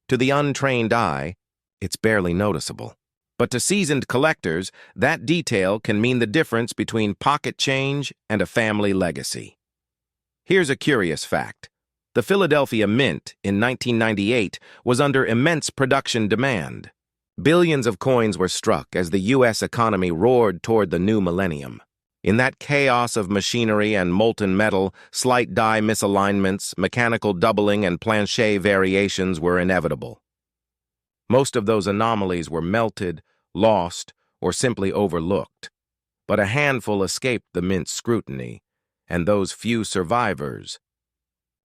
To the untrained eye, it's barely noticeable. But to seasoned collectors, that detail can mean the difference between pocket change and a family legacy. Here's a curious fact. The Philadelphia Mint in 1998 was under immense production demand. Billions of coins were struck as the U.S. economy roared toward the new millennium. In that chaos of machinery and molten metal, slight die misalignments, mechanical doubling, and planchet variations were inevitable. Most of those anomalies were melted, lost, or simply overlooked. But a handful escaped the Mint's scrutiny, and those few survivors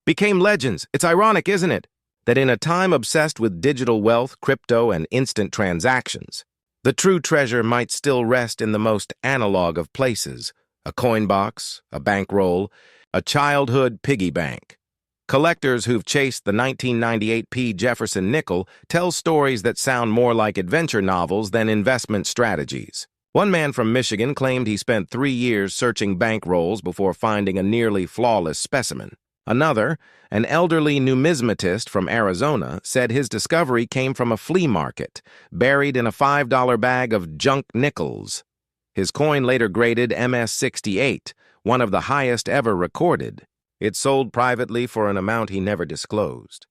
became legends. It's ironic, isn't it, that in a time obsessed with digital wealth, crypto, and instant transactions, the true treasure might still rest in the most analog of places, A coin box, a bankroll, a childhood piggy bank. Collectors who've chased the 1998 P. Jefferson nickel tell stories that sound more like adventure novels than investment strategies. One man from Michigan claimed he spent 3 years searching bankrolls before finding a nearly flawless specimen. Another, an elderly numismatist from Arizona, said his discovery came from a flea market, buried in a $5 bag of junk nickels. His coin later graded MS-68, one of the highest ever recorded. It sold privately for an amount he never disclosed.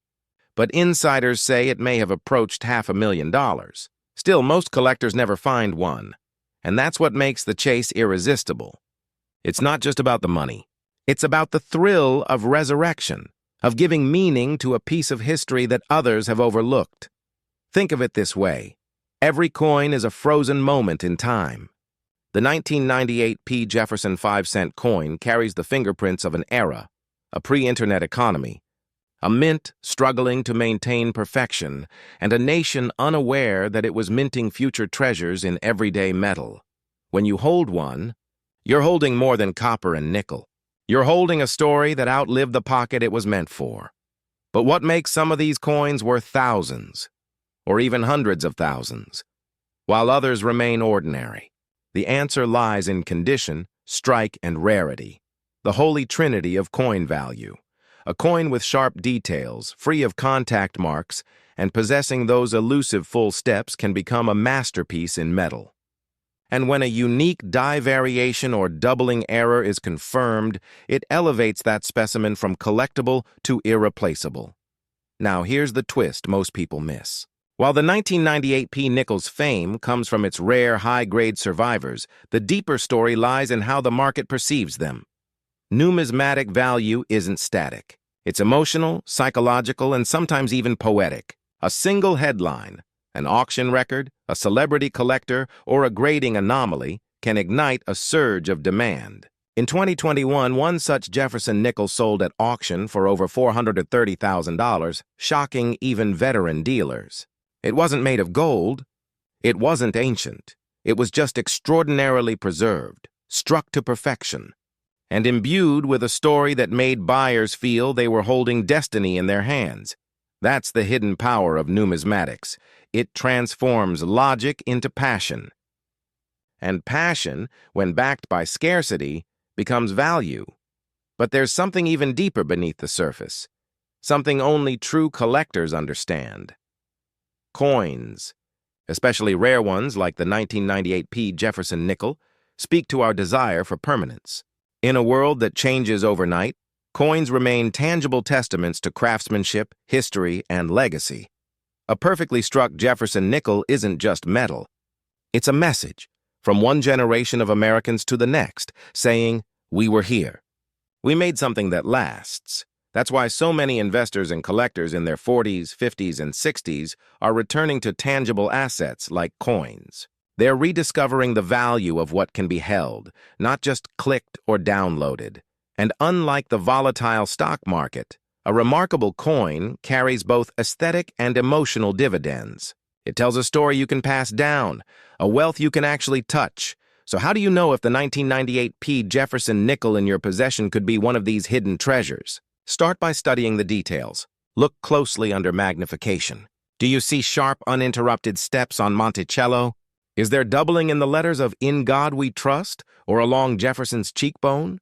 But insiders say it may have approached $500,000. Still, most collectors never find one. And that's what makes the chase irresistible. It's not just about the money. It's about the thrill of resurrection, of giving meaning to a piece of history that others have overlooked. Think of it this way. Every coin is a frozen moment in time. The 1998 P. Jefferson 5-cent coin carries the fingerprints of an era, a pre-internet economy, a mint struggling to maintain perfection, and a nation unaware that it was minting future treasures in everyday metal. When you hold one, you're holding more than copper and nickel. You're holding a story that outlived the pocket it was meant for. But what makes some of these coins worth thousands, or even hundreds of thousands, while others remain ordinary? The answer lies in condition, strike, and rarity, the holy trinity of coin value. A coin with sharp details, free of contact marks, and possessing those elusive full steps can become a masterpiece in metal. And when a unique die variation or doubling error is confirmed, it elevates that specimen from collectible to irreplaceable. Now here's the twist most people miss. While the 1998 P. nickel's fame comes from its rare high-grade survivors, the deeper story lies in how the market perceives them. Numismatic value isn't static. It's emotional, psychological, and sometimes even poetic. A single headline, an auction record, a celebrity collector, or a grading anomaly can ignite a surge of demand. In 2021, one such Jefferson nickel sold at auction for over $430,000, shocking even veteran dealers. It wasn't made of gold. It wasn't ancient. It was just extraordinarily preserved, struck to perfection, and imbued with a story that made buyers feel they were holding destiny in their hands. That's the hidden power of numismatics. It transforms logic into passion. And passion, when backed by scarcity, becomes value. But there's something even deeper beneath the surface, something only true collectors understand. Coins, especially rare ones like the 1998 P. Jefferson nickel, speak to our desire for permanence. In a world that changes overnight, coins remain tangible testaments to craftsmanship, history, and legacy. A perfectly struck Jefferson nickel isn't just metal. It's a message from one generation of Americans to the next, saying, "We were here. We made something that lasts." That's why so many investors and collectors in their 40s, 50s, and 60s are returning to tangible assets like coins. They're rediscovering the value of what can be held, not just clicked or downloaded. And unlike the volatile stock market, a remarkable coin carries both aesthetic and emotional dividends. It tells a story you can pass down, a wealth you can actually touch. So how do you know if the 1998 P. Jefferson nickel in your possession could be one of these hidden treasures? Start by studying the details. Look closely under magnification. Do you see sharp, uninterrupted steps on Monticello? Is there doubling in the letters of "In God We Trust" or along Jefferson's cheekbone?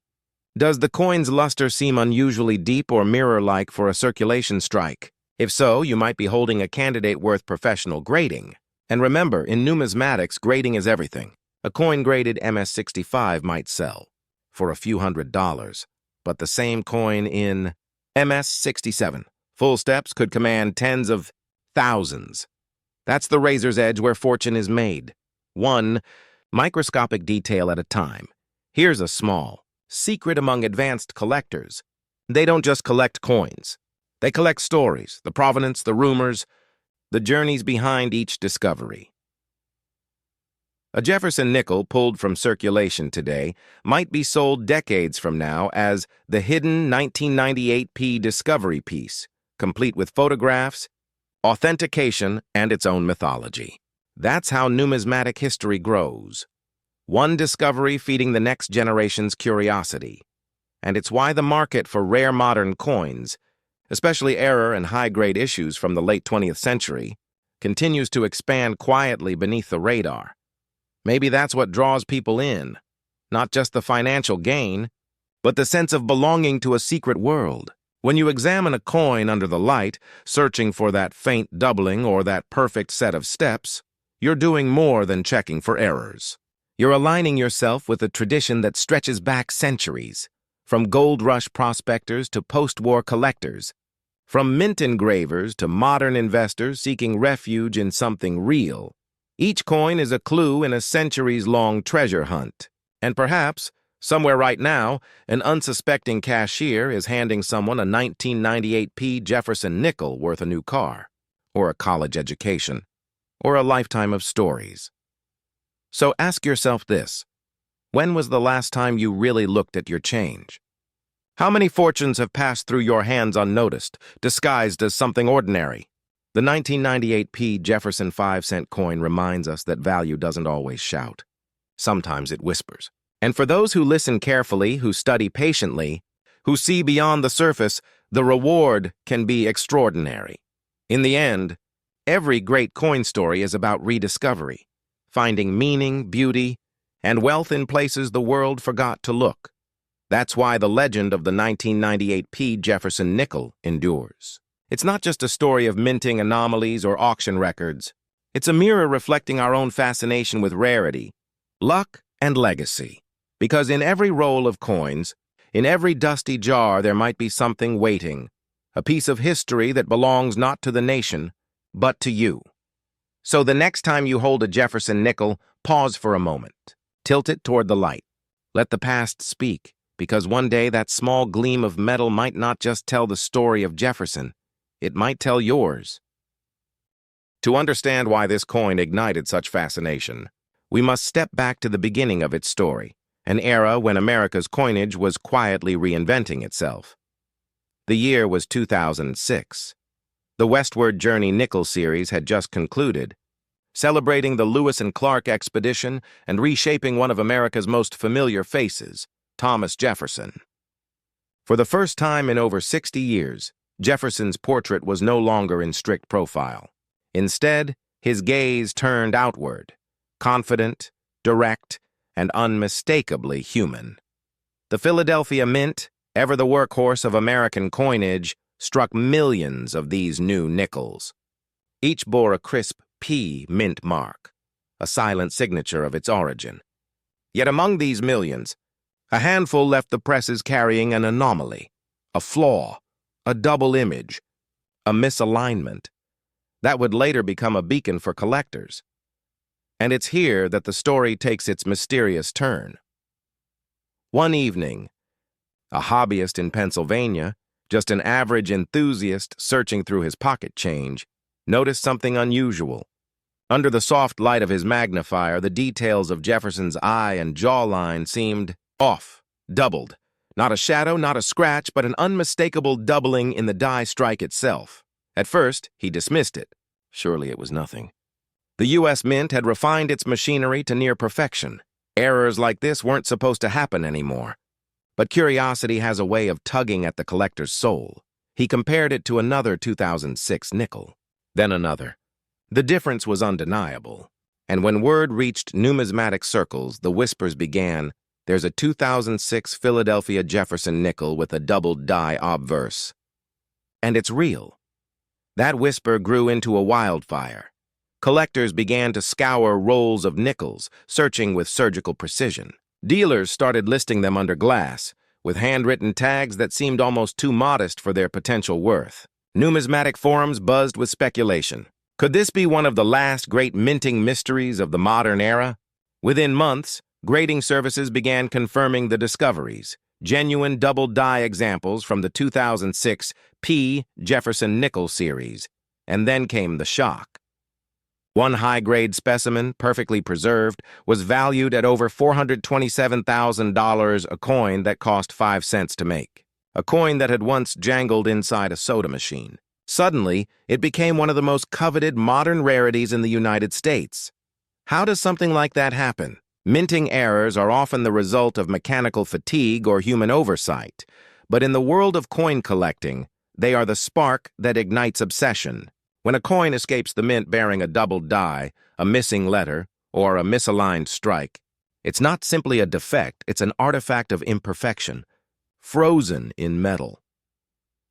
Does the coin's luster seem unusually deep or mirror-like for a circulation strike? If so, you might be holding a candidate worth professional grading. And remember, in numismatics, grading is everything. A coin graded MS-65 might sell for a few $100s, but the same coin in MS-67, full steps, could command tens of thousands. That's the razor's edge where fortune is made, one microscopic detail at a time. Here's a small secret among advanced collectors. They don't just collect coins. They collect stories, the provenance, the rumors, the journeys behind each discovery. A Jefferson nickel pulled from circulation today might be sold decades from now as the hidden 1998 P. discovery piece, complete with photographs, authentication, and its own mythology. That's how numismatic history grows. one discovery feeding the next generation's curiosity. And it's why the market for rare modern coins, especially error and high-grade issues from the late 20th century, continues to expand quietly beneath the radar. Maybe that's what draws people in, not just the financial gain, but the sense of belonging to a secret world. When you examine a coin under the light, searching for that faint doubling or that perfect set of steps, you're doing more than checking for errors. You're aligning yourself with a tradition that stretches back centuries, from gold rush prospectors to post-war collectors, from mint engravers to modern investors seeking refuge in something real. Each coin is a clue in a centuries-long treasure hunt. And perhaps, somewhere right now, an unsuspecting cashier is handing someone a 1998 Jefferson nickel worth a new car, or a college education, or a lifetime of stories. So ask yourself this: when was the last time you really looked at your change? How many fortunes have passed through your hands unnoticed, disguised as something ordinary? The 1998 Jefferson 5-cent coin reminds us that value doesn't always shout. Sometimes it whispers. And for those who listen carefully, who study patiently, who see beyond the surface, the reward can be extraordinary. In the end, every great coin story is about rediscovery, finding meaning, beauty, and wealth in places the world forgot to look. That's why the legend of the 1998 Jefferson nickel endures. It's not just a story of minting anomalies or auction records. It's a mirror reflecting our own fascination with rarity, luck, and legacy. Because in every roll of coins, in every dusty jar, there might be something waiting, a piece of history that belongs not to the nation, but to you. So the next time you hold a Jefferson nickel, pause for a moment. Tilt it toward the light. Let the past speak, because one day that small gleam of metal might not just tell the story of Jefferson, it might tell yours. To understand why this coin ignited such fascination, we must step back to the beginning of its story, an era when America's coinage was quietly reinventing itself. The year was 2006. The Westward Journey Nickel series had just concluded, celebrating the Lewis and Clark expedition and reshaping one of America's most familiar faces, Thomas Jefferson. For the first time in over 60 years, Jefferson's portrait was no longer in strict profile. Instead, his gaze turned outward, confident, direct, and unmistakably human. The Philadelphia Mint, ever the workhorse of American coinage, struck millions of these new nickels. Each bore a crisp P mint mark, a silent signature of its origin. Yet among these millions, a handful left the presses carrying an anomaly, a flaw, a double image, a misalignment that would later become a beacon for collectors. And it's here that the story takes its mysterious turn. One evening, a hobbyist in Pennsylvania, just an average enthusiast searching through his pocket change, noticed something unusual. Under the soft light of his magnifier, the details of Jefferson's eye and jawline seemed off, doubled. Not a shadow, not a scratch, but an unmistakable doubling in the die strike itself. At first, he dismissed it. Surely it was nothing. The U.S. Mint had refined its machinery to near perfection. Errors like this weren't supposed to happen anymore. But curiosity has a way of tugging at the collector's soul. He compared it to another 2006 nickel. Then another. The difference was undeniable. And when word reached numismatic circles, the whispers began, "There's a 2006 Philadelphia Jefferson nickel with a doubled die obverse. And it's real." That whisper grew into a wildfire. Collectors began to scour rolls of nickels, searching with surgical precision. Dealers started listing them under glass, with handwritten tags that seemed almost too modest for their potential worth. Numismatic forums buzzed with speculation. Could this be one of the last great minting mysteries of the modern era? Within months, grading services began confirming the discoveries, genuine double die examples from the 2006 P. Jefferson nickel series. And then came the shock. One high-grade specimen, perfectly preserved, was valued at over $427,000, a coin that cost 5 cents to make. A coin that had once jangled inside a soda machine. Suddenly, it became one of the most coveted modern rarities in the United States. How does something like that happen? Minting errors are often the result of mechanical fatigue or human oversight, but in the world of coin collecting, they are the spark that ignites obsession. When a coin escapes the mint bearing a doubled die, a missing letter, or a misaligned strike, it's not simply a defect, it's an artifact of imperfection, frozen in metal.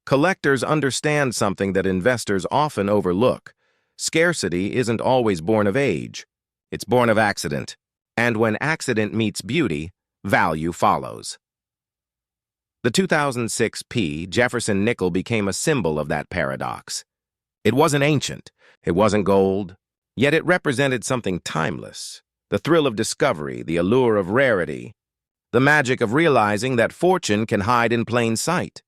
Collectors understand something that investors often overlook. Scarcity isn't always born of age. It's born of accident. And when accident meets beauty, value follows. The 2006 Jefferson nickel became a symbol of that paradox. It wasn't ancient, it wasn't gold, yet it represented something timeless. The thrill of discovery, the allure of rarity, the magic of realizing that fortune can hide in plain sight.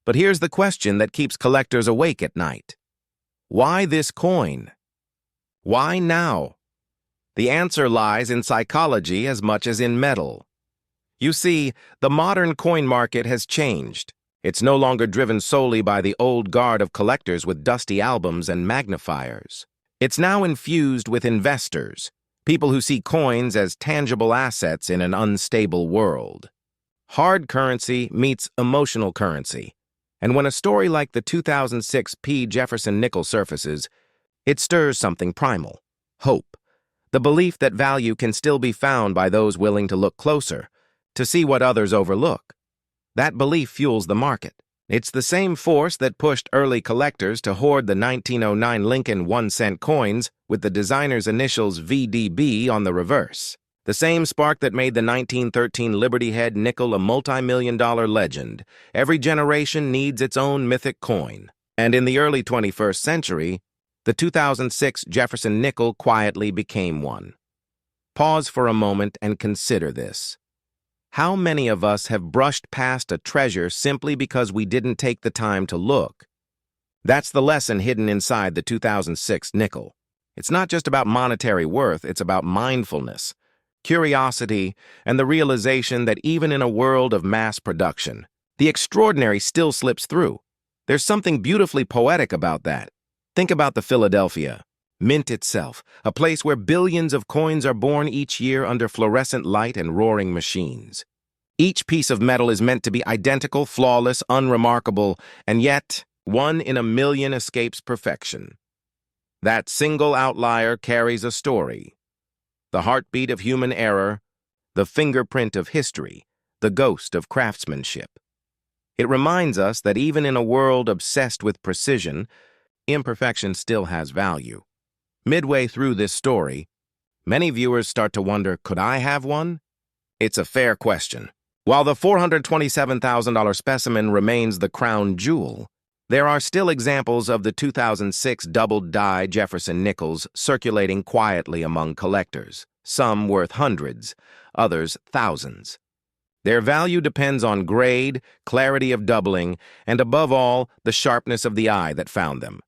But here's the question that keeps collectors awake at night. Why this coin? Why now? The answer lies in psychology as much as in metal. You see, the modern coin market has changed. It's no longer driven solely by the old guard of collectors with dusty albums and magnifiers. It's now infused with investors, people who see coins as tangible assets in an unstable world. Hard currency meets emotional currency. And when a story like the 2006 Jefferson nickel surfaces, it stirs something primal, hope, the belief that value can still be found by those willing to look closer, to see what others overlook. That belief fuels the market. It's the same force that pushed early collectors to hoard the 1909 Lincoln 1-cent coins with the designer's initials VDB on the reverse. The same spark that made the 1913 Liberty Head nickel a multi-million-dollar legend. Every generation needs its own mythic coin. And in the early 21st century, the 2006 Jefferson nickel quietly became one. Pause for a moment and consider this. How many of us have brushed past a treasure simply because we didn't take the time to look? That's the lesson hidden inside the 2006 nickel. It's not just about monetary worth, it's about mindfulness, curiosity, and the realization that even in a world of mass production, the extraordinary still slips through. There's something beautifully poetic about that. Think about the Philadelphia Mint itself, a place where billions of coins are born each year under fluorescent light and roaring machines. Each piece of metal is meant to be identical, flawless, unremarkable, and yet 1 in a million escapes perfection. That single outlier carries a story. The heartbeat of human error, the fingerprint of history, the ghost of craftsmanship. It reminds us that even in a world obsessed with precision, imperfection still has value. Midway through this story, many viewers start to wonder, could I have one? It's a fair question. While the $427,000 specimen remains the crown jewel, there are still examples of the 2006 doubled die Jefferson nickels circulating quietly among collectors, some worth hundreds, others thousands. Their value depends on grade, clarity of doubling, and above all, the sharpness of the eye that found them.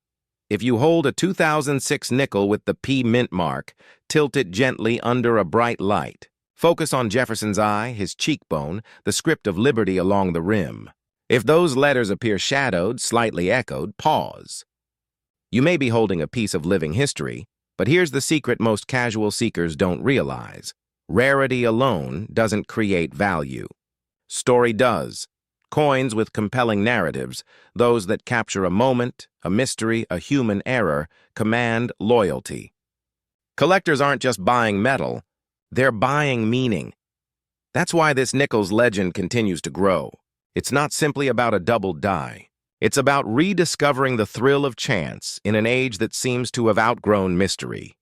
If you hold a 2006 nickel with the P mint mark, tilt it gently under a bright light. Focus on Jefferson's eye, his cheekbone, the script of liberty along the rim. If those letters appear shadowed, slightly echoed, pause. You may be holding a piece of living history, but here's the secret most casual seekers don't realize. Rarity alone doesn't create value. Story does. Coins with compelling narratives, those that capture a moment, a mystery, a human error, command loyalty. Collectors aren't just buying metal, they're buying meaning. That's why this nickel's legend continues to grow. It's not simply about a double die. It's about rediscovering the thrill of chance in an age that seems to have outgrown mystery.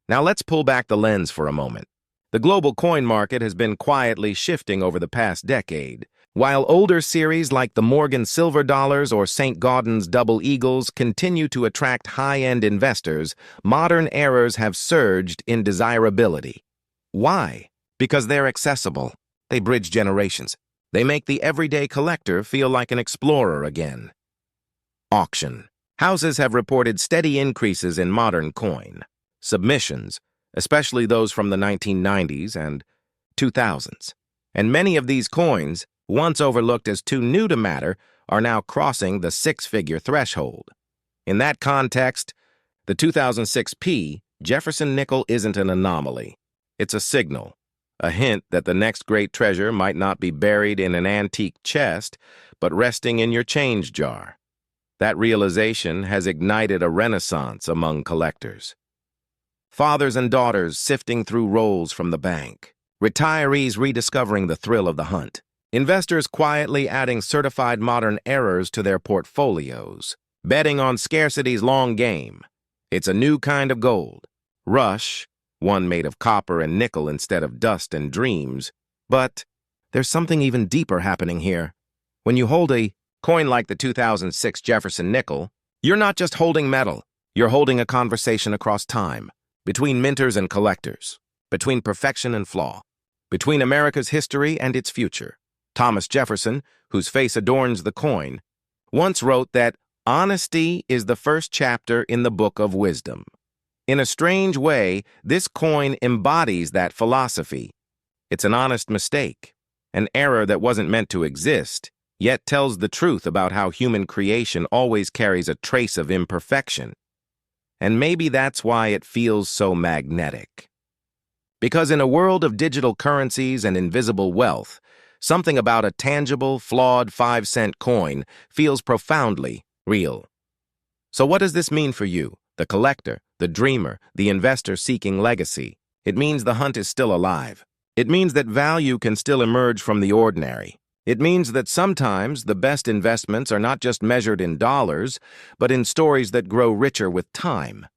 Now let's pull back the lens for a moment. The global coin market has been quietly shifting over the past decade. While older series like the Morgan Silver Dollars or St. Gaudens Double Eagles continue to attract high-end investors, modern errors have surged in desirability. Why? Because they're accessible. They bridge generations. They make the everyday collector feel like an explorer again. Auction. Houses have reported steady increases in modern coin. Submissions, especially those from the 1990s and 2000s. And many of these coins, once overlooked as too new to matter, are now crossing the six-figure threshold. In that context, the 2006 Jefferson nickel isn't an anomaly. It's a signal, a hint that the next great treasure might not be buried in an antique chest, but resting in your change jar. That realization has ignited a renaissance among collectors. Fathers and daughters sifting through rolls from the bank. Retirees rediscovering the thrill of the hunt. Investors quietly adding certified modern errors to their portfolios. Betting on scarcity's long game. It's a new kind of gold. Rush, one made of copper and nickel instead of dust and dreams. But there's something even deeper happening here. When you hold a coin like the 2006 Jefferson nickel, you're not just holding metal. You're holding a conversation across time, between minters and collectors, between perfection and flaw, between America's history and its future. Thomas Jefferson, whose face adorns the coin, once wrote that honesty is the first chapter in the book of wisdom. In a strange way, this coin embodies that philosophy. It's an honest mistake, an error that wasn't meant to exist, yet tells the truth about how human creation always carries a trace of imperfection. And maybe that's why it feels so magnetic. Because in a world of digital currencies and invisible wealth, something about a tangible, flawed 5-cent coin feels profoundly real. So what does this mean for you, the collector, the dreamer, the investor seeking legacy? It means the hunt is still alive. It means that value can still emerge from the ordinary. It means that sometimes the best investments are not just measured in dollars, but in stories that grow richer with time.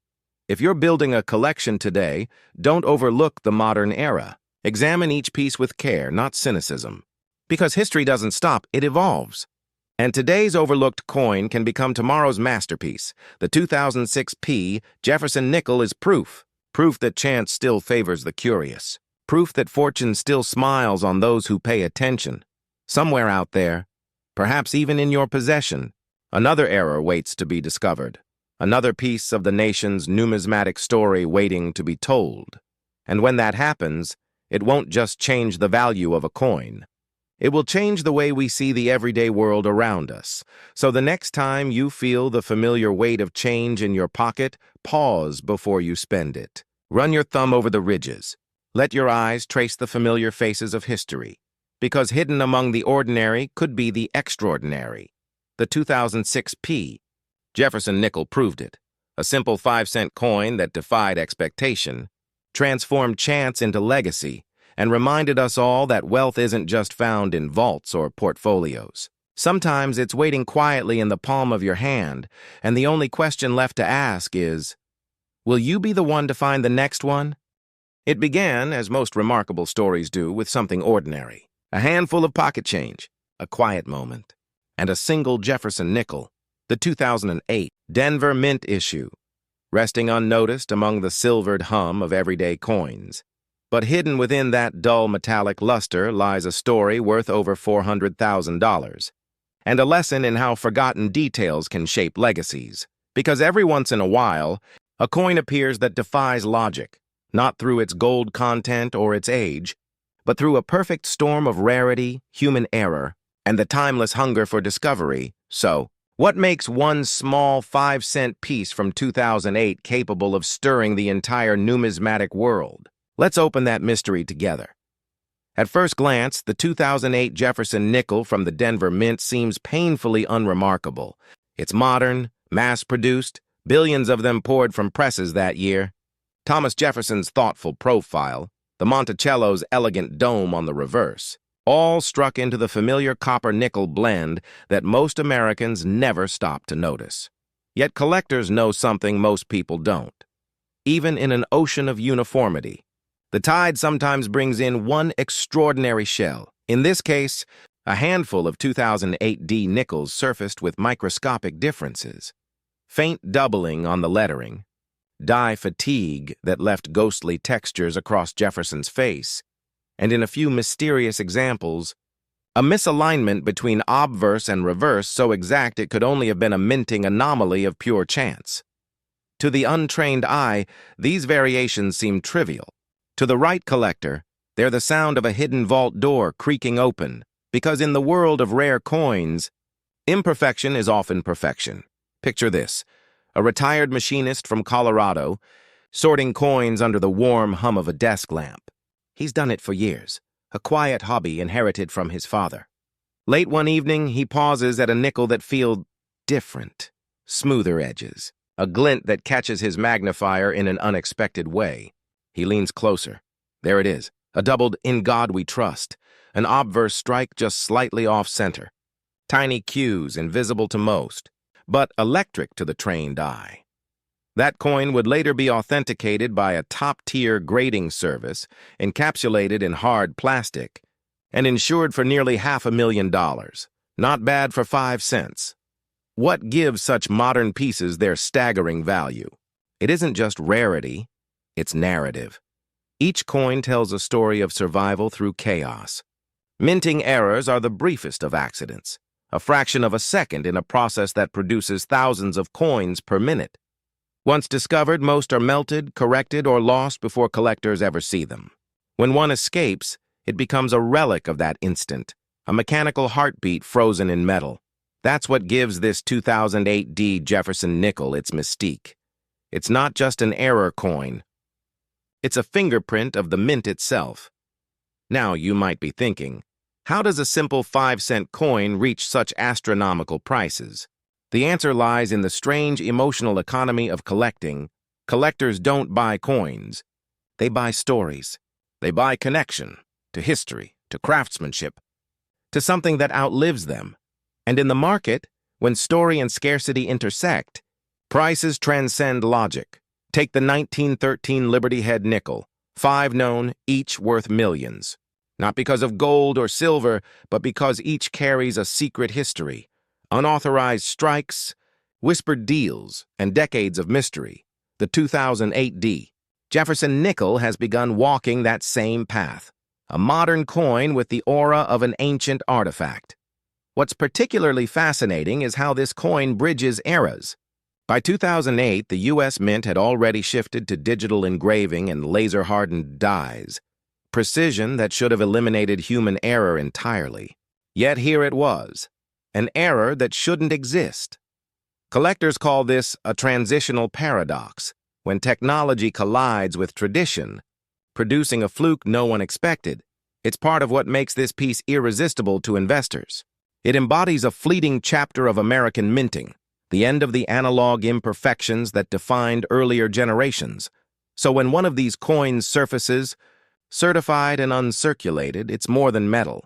If you're building a collection today, don't overlook the modern era. Examine each piece with care, not cynicism. Because history doesn't stop, it evolves. And today's overlooked coin can become tomorrow's masterpiece. The 2006 Jefferson nickel is proof. Proof that chance still favors the curious. Proof that fortune still smiles on those who pay attention. Somewhere out there, perhaps even in your possession, another era waits to be discovered. Another piece of the nation's numismatic story waiting to be told. And when that happens, it won't just change the value of a coin. It will change the way we see the everyday world around us. So the next time you feel the familiar weight of change in your pocket, pause before you spend it. Run your thumb over the ridges. Let your eyes trace the familiar faces of history. Because hidden among the ordinary could be the extraordinary. The 2006 Jefferson nickel proved it. A simple 5-cent coin that defied expectation, transformed chance into legacy, and reminded us all that wealth isn't just found in vaults or portfolios. Sometimes it's waiting quietly in the palm of your hand, and the only question left to ask is, will you be the one to find the next one? It began, as most remarkable stories do, with something ordinary. A handful of pocket change, a quiet moment, and a single Jefferson nickel, the 2008 Denver Mint issue, resting unnoticed among the silvered hum of everyday coins. But hidden within that dull metallic luster lies a story worth over $400,000, and a lesson in how forgotten details can shape legacies. Because every once in a while, a coin appears that defies logic, not through its gold content or its age, but through a perfect storm of rarity, human error, and the timeless hunger for discovery. So, what makes one small 5-cent piece from 2008 capable of stirring the entire numismatic world? Let's open that mystery together. At first glance, the 2008 Jefferson nickel from the Denver Mint seems painfully unremarkable. It's modern, mass-produced, billions of them poured from presses that year. Thomas Jefferson's thoughtful profile, the Monticello's elegant dome on the reverse, all struck into the familiar copper-nickel blend that most Americans never stop to notice. Yet collectors know something most people don't. Even in an ocean of uniformity, the tide sometimes brings in one extraordinary shell. In this case, a handful of 2008 nickels surfaced with microscopic differences. Faint doubling on the lettering, dye fatigue that left ghostly textures across Jefferson's face, and in a few mysterious examples, a misalignment between obverse and reverse so exact it could only have been a minting anomaly of pure chance. To the untrained eye, these variations seem trivial. To the right collector, they're the sound of a hidden vault door creaking open, because in the world of rare coins, imperfection is often perfection. Picture this: a retired machinist from Colorado, sorting coins under the warm hum of a desk lamp. He's done it for years, a quiet hobby inherited from his father. Late one evening, he pauses at a nickel that feels different, smoother edges, a glint that catches his magnifier in an unexpected way. He leans closer. There it is, a doubled "In God We Trust," an obverse strike just slightly off-center. Tiny cues invisible to most, but electric to the trained eye. That coin would later be authenticated by a top-tier grading service, encapsulated in hard plastic, and insured for nearly $500,000. Not bad for 5 cents. What gives such modern pieces their staggering value? It isn't just rarity, it's narrative. Each coin tells a story of survival through chaos. Minting errors are the briefest of accidents, a fraction of a second in a process that produces thousands of coins per minute. Once discovered, most are melted, corrected, or lost before collectors ever see them. When one escapes, it becomes a relic of that instant, a mechanical heartbeat frozen in metal. That's what gives this 2008 D Jefferson nickel its mystique. It's not just an error coin. It's a fingerprint of the mint itself. Now you might be thinking, how does a simple 5-cent coin reach such astronomical prices? The answer lies in the strange emotional economy of collecting. Collectors don't buy coins. They buy stories. They buy connection to history, to craftsmanship, to something that outlives them. And in the market, when story and scarcity intersect, prices transcend logic. Take the 1913 Liberty Head nickel, 5 known, each worth millions. Not because of gold or silver, but because each carries a secret history. Unauthorized strikes, whispered deals, and decades of mystery. The 2008 D Jefferson nickel has begun walking that same path. A modern coin with the aura of an ancient artifact. What's particularly fascinating is how this coin bridges eras. By 2008, the U.S. Mint had already shifted to digital engraving and laser-hardened dies. Precision that should have eliminated human error entirely. Yet here it was, an error that shouldn't exist. Collectors call this a transitional paradox, when technology collides with tradition, producing a fluke no one expected. It's part of what makes this piece irresistible to investors. It embodies a fleeting chapter of American minting, the end of the analog imperfections that defined earlier generations. So when one of these coins surfaces, certified and uncirculated, it's more than metal.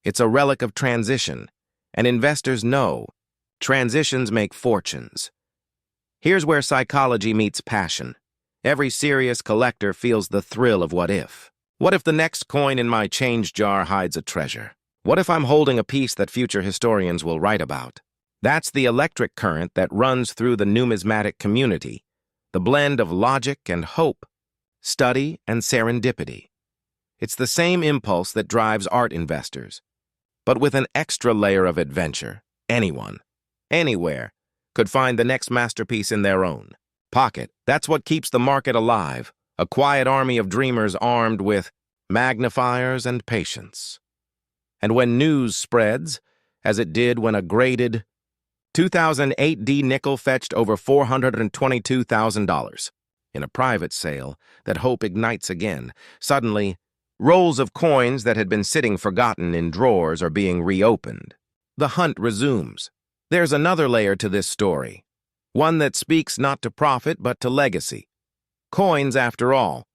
It's a relic of transition, and investors know transitions make fortunes. Here's where psychology meets passion. Every serious collector feels the thrill of what if. What if the next coin in my change jar hides a treasure? What if I'm holding a piece that future historians will write about? That's the electric current that runs through the numismatic community, the blend of logic and hope, study and serendipity. It's the same impulse that drives art investors, but with an extra layer of adventure. Anyone, anywhere, could find the next masterpiece in their own pocket. That's what keeps the market alive, a quiet army of dreamers armed with magnifiers and patience. And when news spreads, as it did when a graded 2008 D nickel fetched over $422,000 in a private sale, that hope ignites again. Suddenly, rolls of coins that had been sitting forgotten in drawers are being reopened. The hunt resumes. There's another layer to this story, one that speaks not to profit but to legacy. Coins, after all,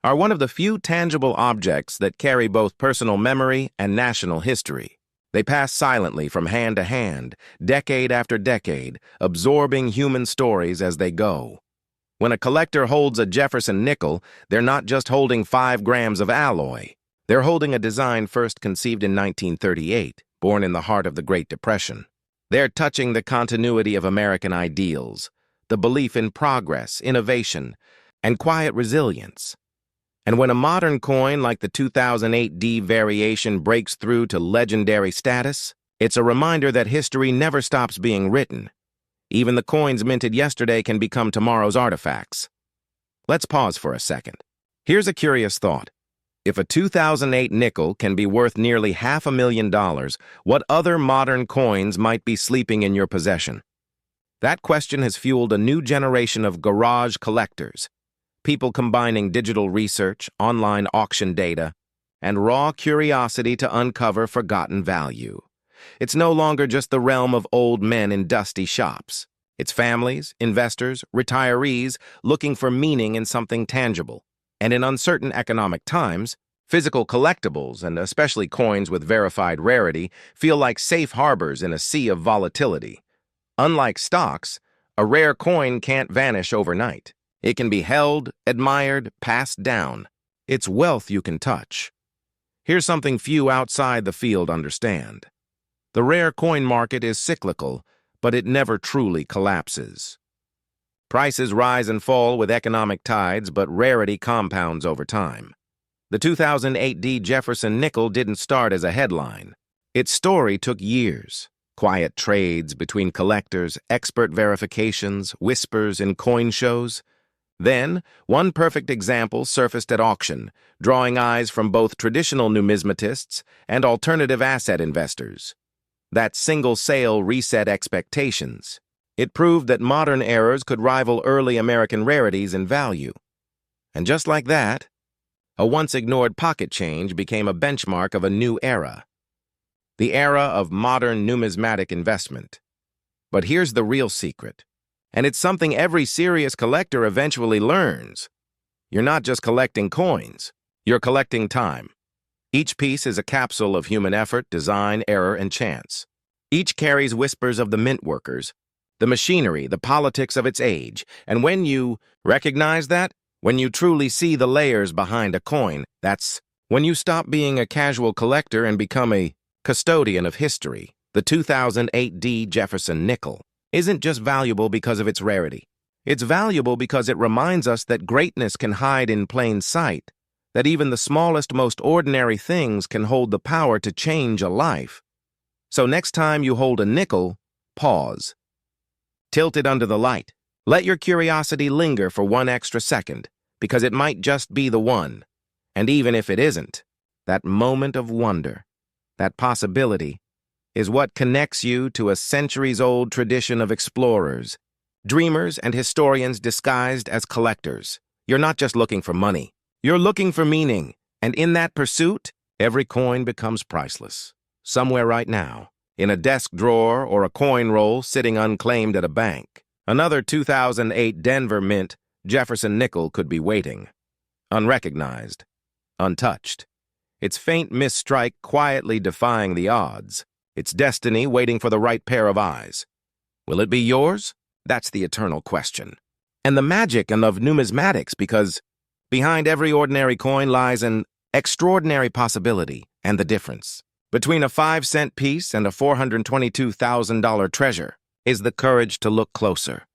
are one of the few tangible objects that carry both personal memory and national history. They pass silently from hand to hand, decade after decade, absorbing human stories as they go. When a collector holds a Jefferson nickel, they're not just holding 5 grams of alloy. They're holding a design first conceived in 1938, born in the heart of the Great Depression. They're touching the continuity of American ideals, the belief in progress, innovation, and quiet resilience. And when a modern coin like the 2008 D variation breaks through to legendary status, it's a reminder that history never stops being written. Even the coins minted yesterday can become tomorrow's artifacts. Let's pause for a second. Here's a curious thought. If a 2008 nickel can be worth nearly $500,000, what other modern coins might be sleeping in your possession? That question has fueled a new generation of garage collectors. people combining digital research, online auction data, and raw curiosity to uncover forgotten value. It's no longer just the realm of old men in dusty shops. It's families, investors, retirees looking for meaning in something tangible. And in uncertain economic times, physical collectibles, and especially coins with verified rarity, feel like safe harbors in a sea of volatility. Unlike stocks, a rare coin can't vanish overnight. It can be held, admired, passed down. It's wealth you can touch. Here's something few outside the field understand. The rare coin market is cyclical, but it never truly collapses. Prices rise and fall with economic tides, but rarity compounds over time. The 2008 Jefferson nickel didn't start as a headline. Its story took years. Quiet trades between collectors, expert verifications, whispers in coin shows. Then, one perfect example surfaced at auction, drawing eyes from both traditional numismatists and alternative asset investors. That single sale reset expectations. It proved that modern errors could rival early American rarities in value. And just like that, a once-ignored pocket change became a benchmark of a new era. The era of modern numismatic investment. But here's the real secret. And it's something every serious collector eventually learns. You're not just collecting coins. You're collecting time. Each piece is a capsule of human effort, design, error, and chance. Each carries whispers of the mint workers, the machinery, the politics of its age. And when you recognize that, when you truly see the layers behind a coin, that's when you stop being a casual collector and become a custodian of history. The 2008 Jefferson nickel isn't just valuable because of its rarity. It's valuable because it reminds us that greatness can hide in plain sight, that even the smallest, most ordinary things can hold the power to change a life. So next time you hold a nickel, pause. Tilt it under the light. Let your curiosity linger for one extra second, because it might just be the one. And even if it isn't, that moment of wonder, that possibility, is what connects you to a centuries-old tradition of explorers, dreamers and historians disguised as collectors. You're not just looking for money. You're looking for meaning. And in that pursuit, every coin becomes priceless. Somewhere right now, in a desk drawer or a coin roll sitting unclaimed at a bank. Another 2008 Denver Mint Jefferson nickel could be waiting. Unrecognized. Untouched. Its faint misstrike quietly defying the odds. Its destiny waiting for the right pair of eyes. Will it be yours? That's the eternal question. And the magic of numismatics, because behind every ordinary coin lies an extraordinary possibility, and the difference between a 5-cent piece and a $422,000 treasure is the courage to look closer.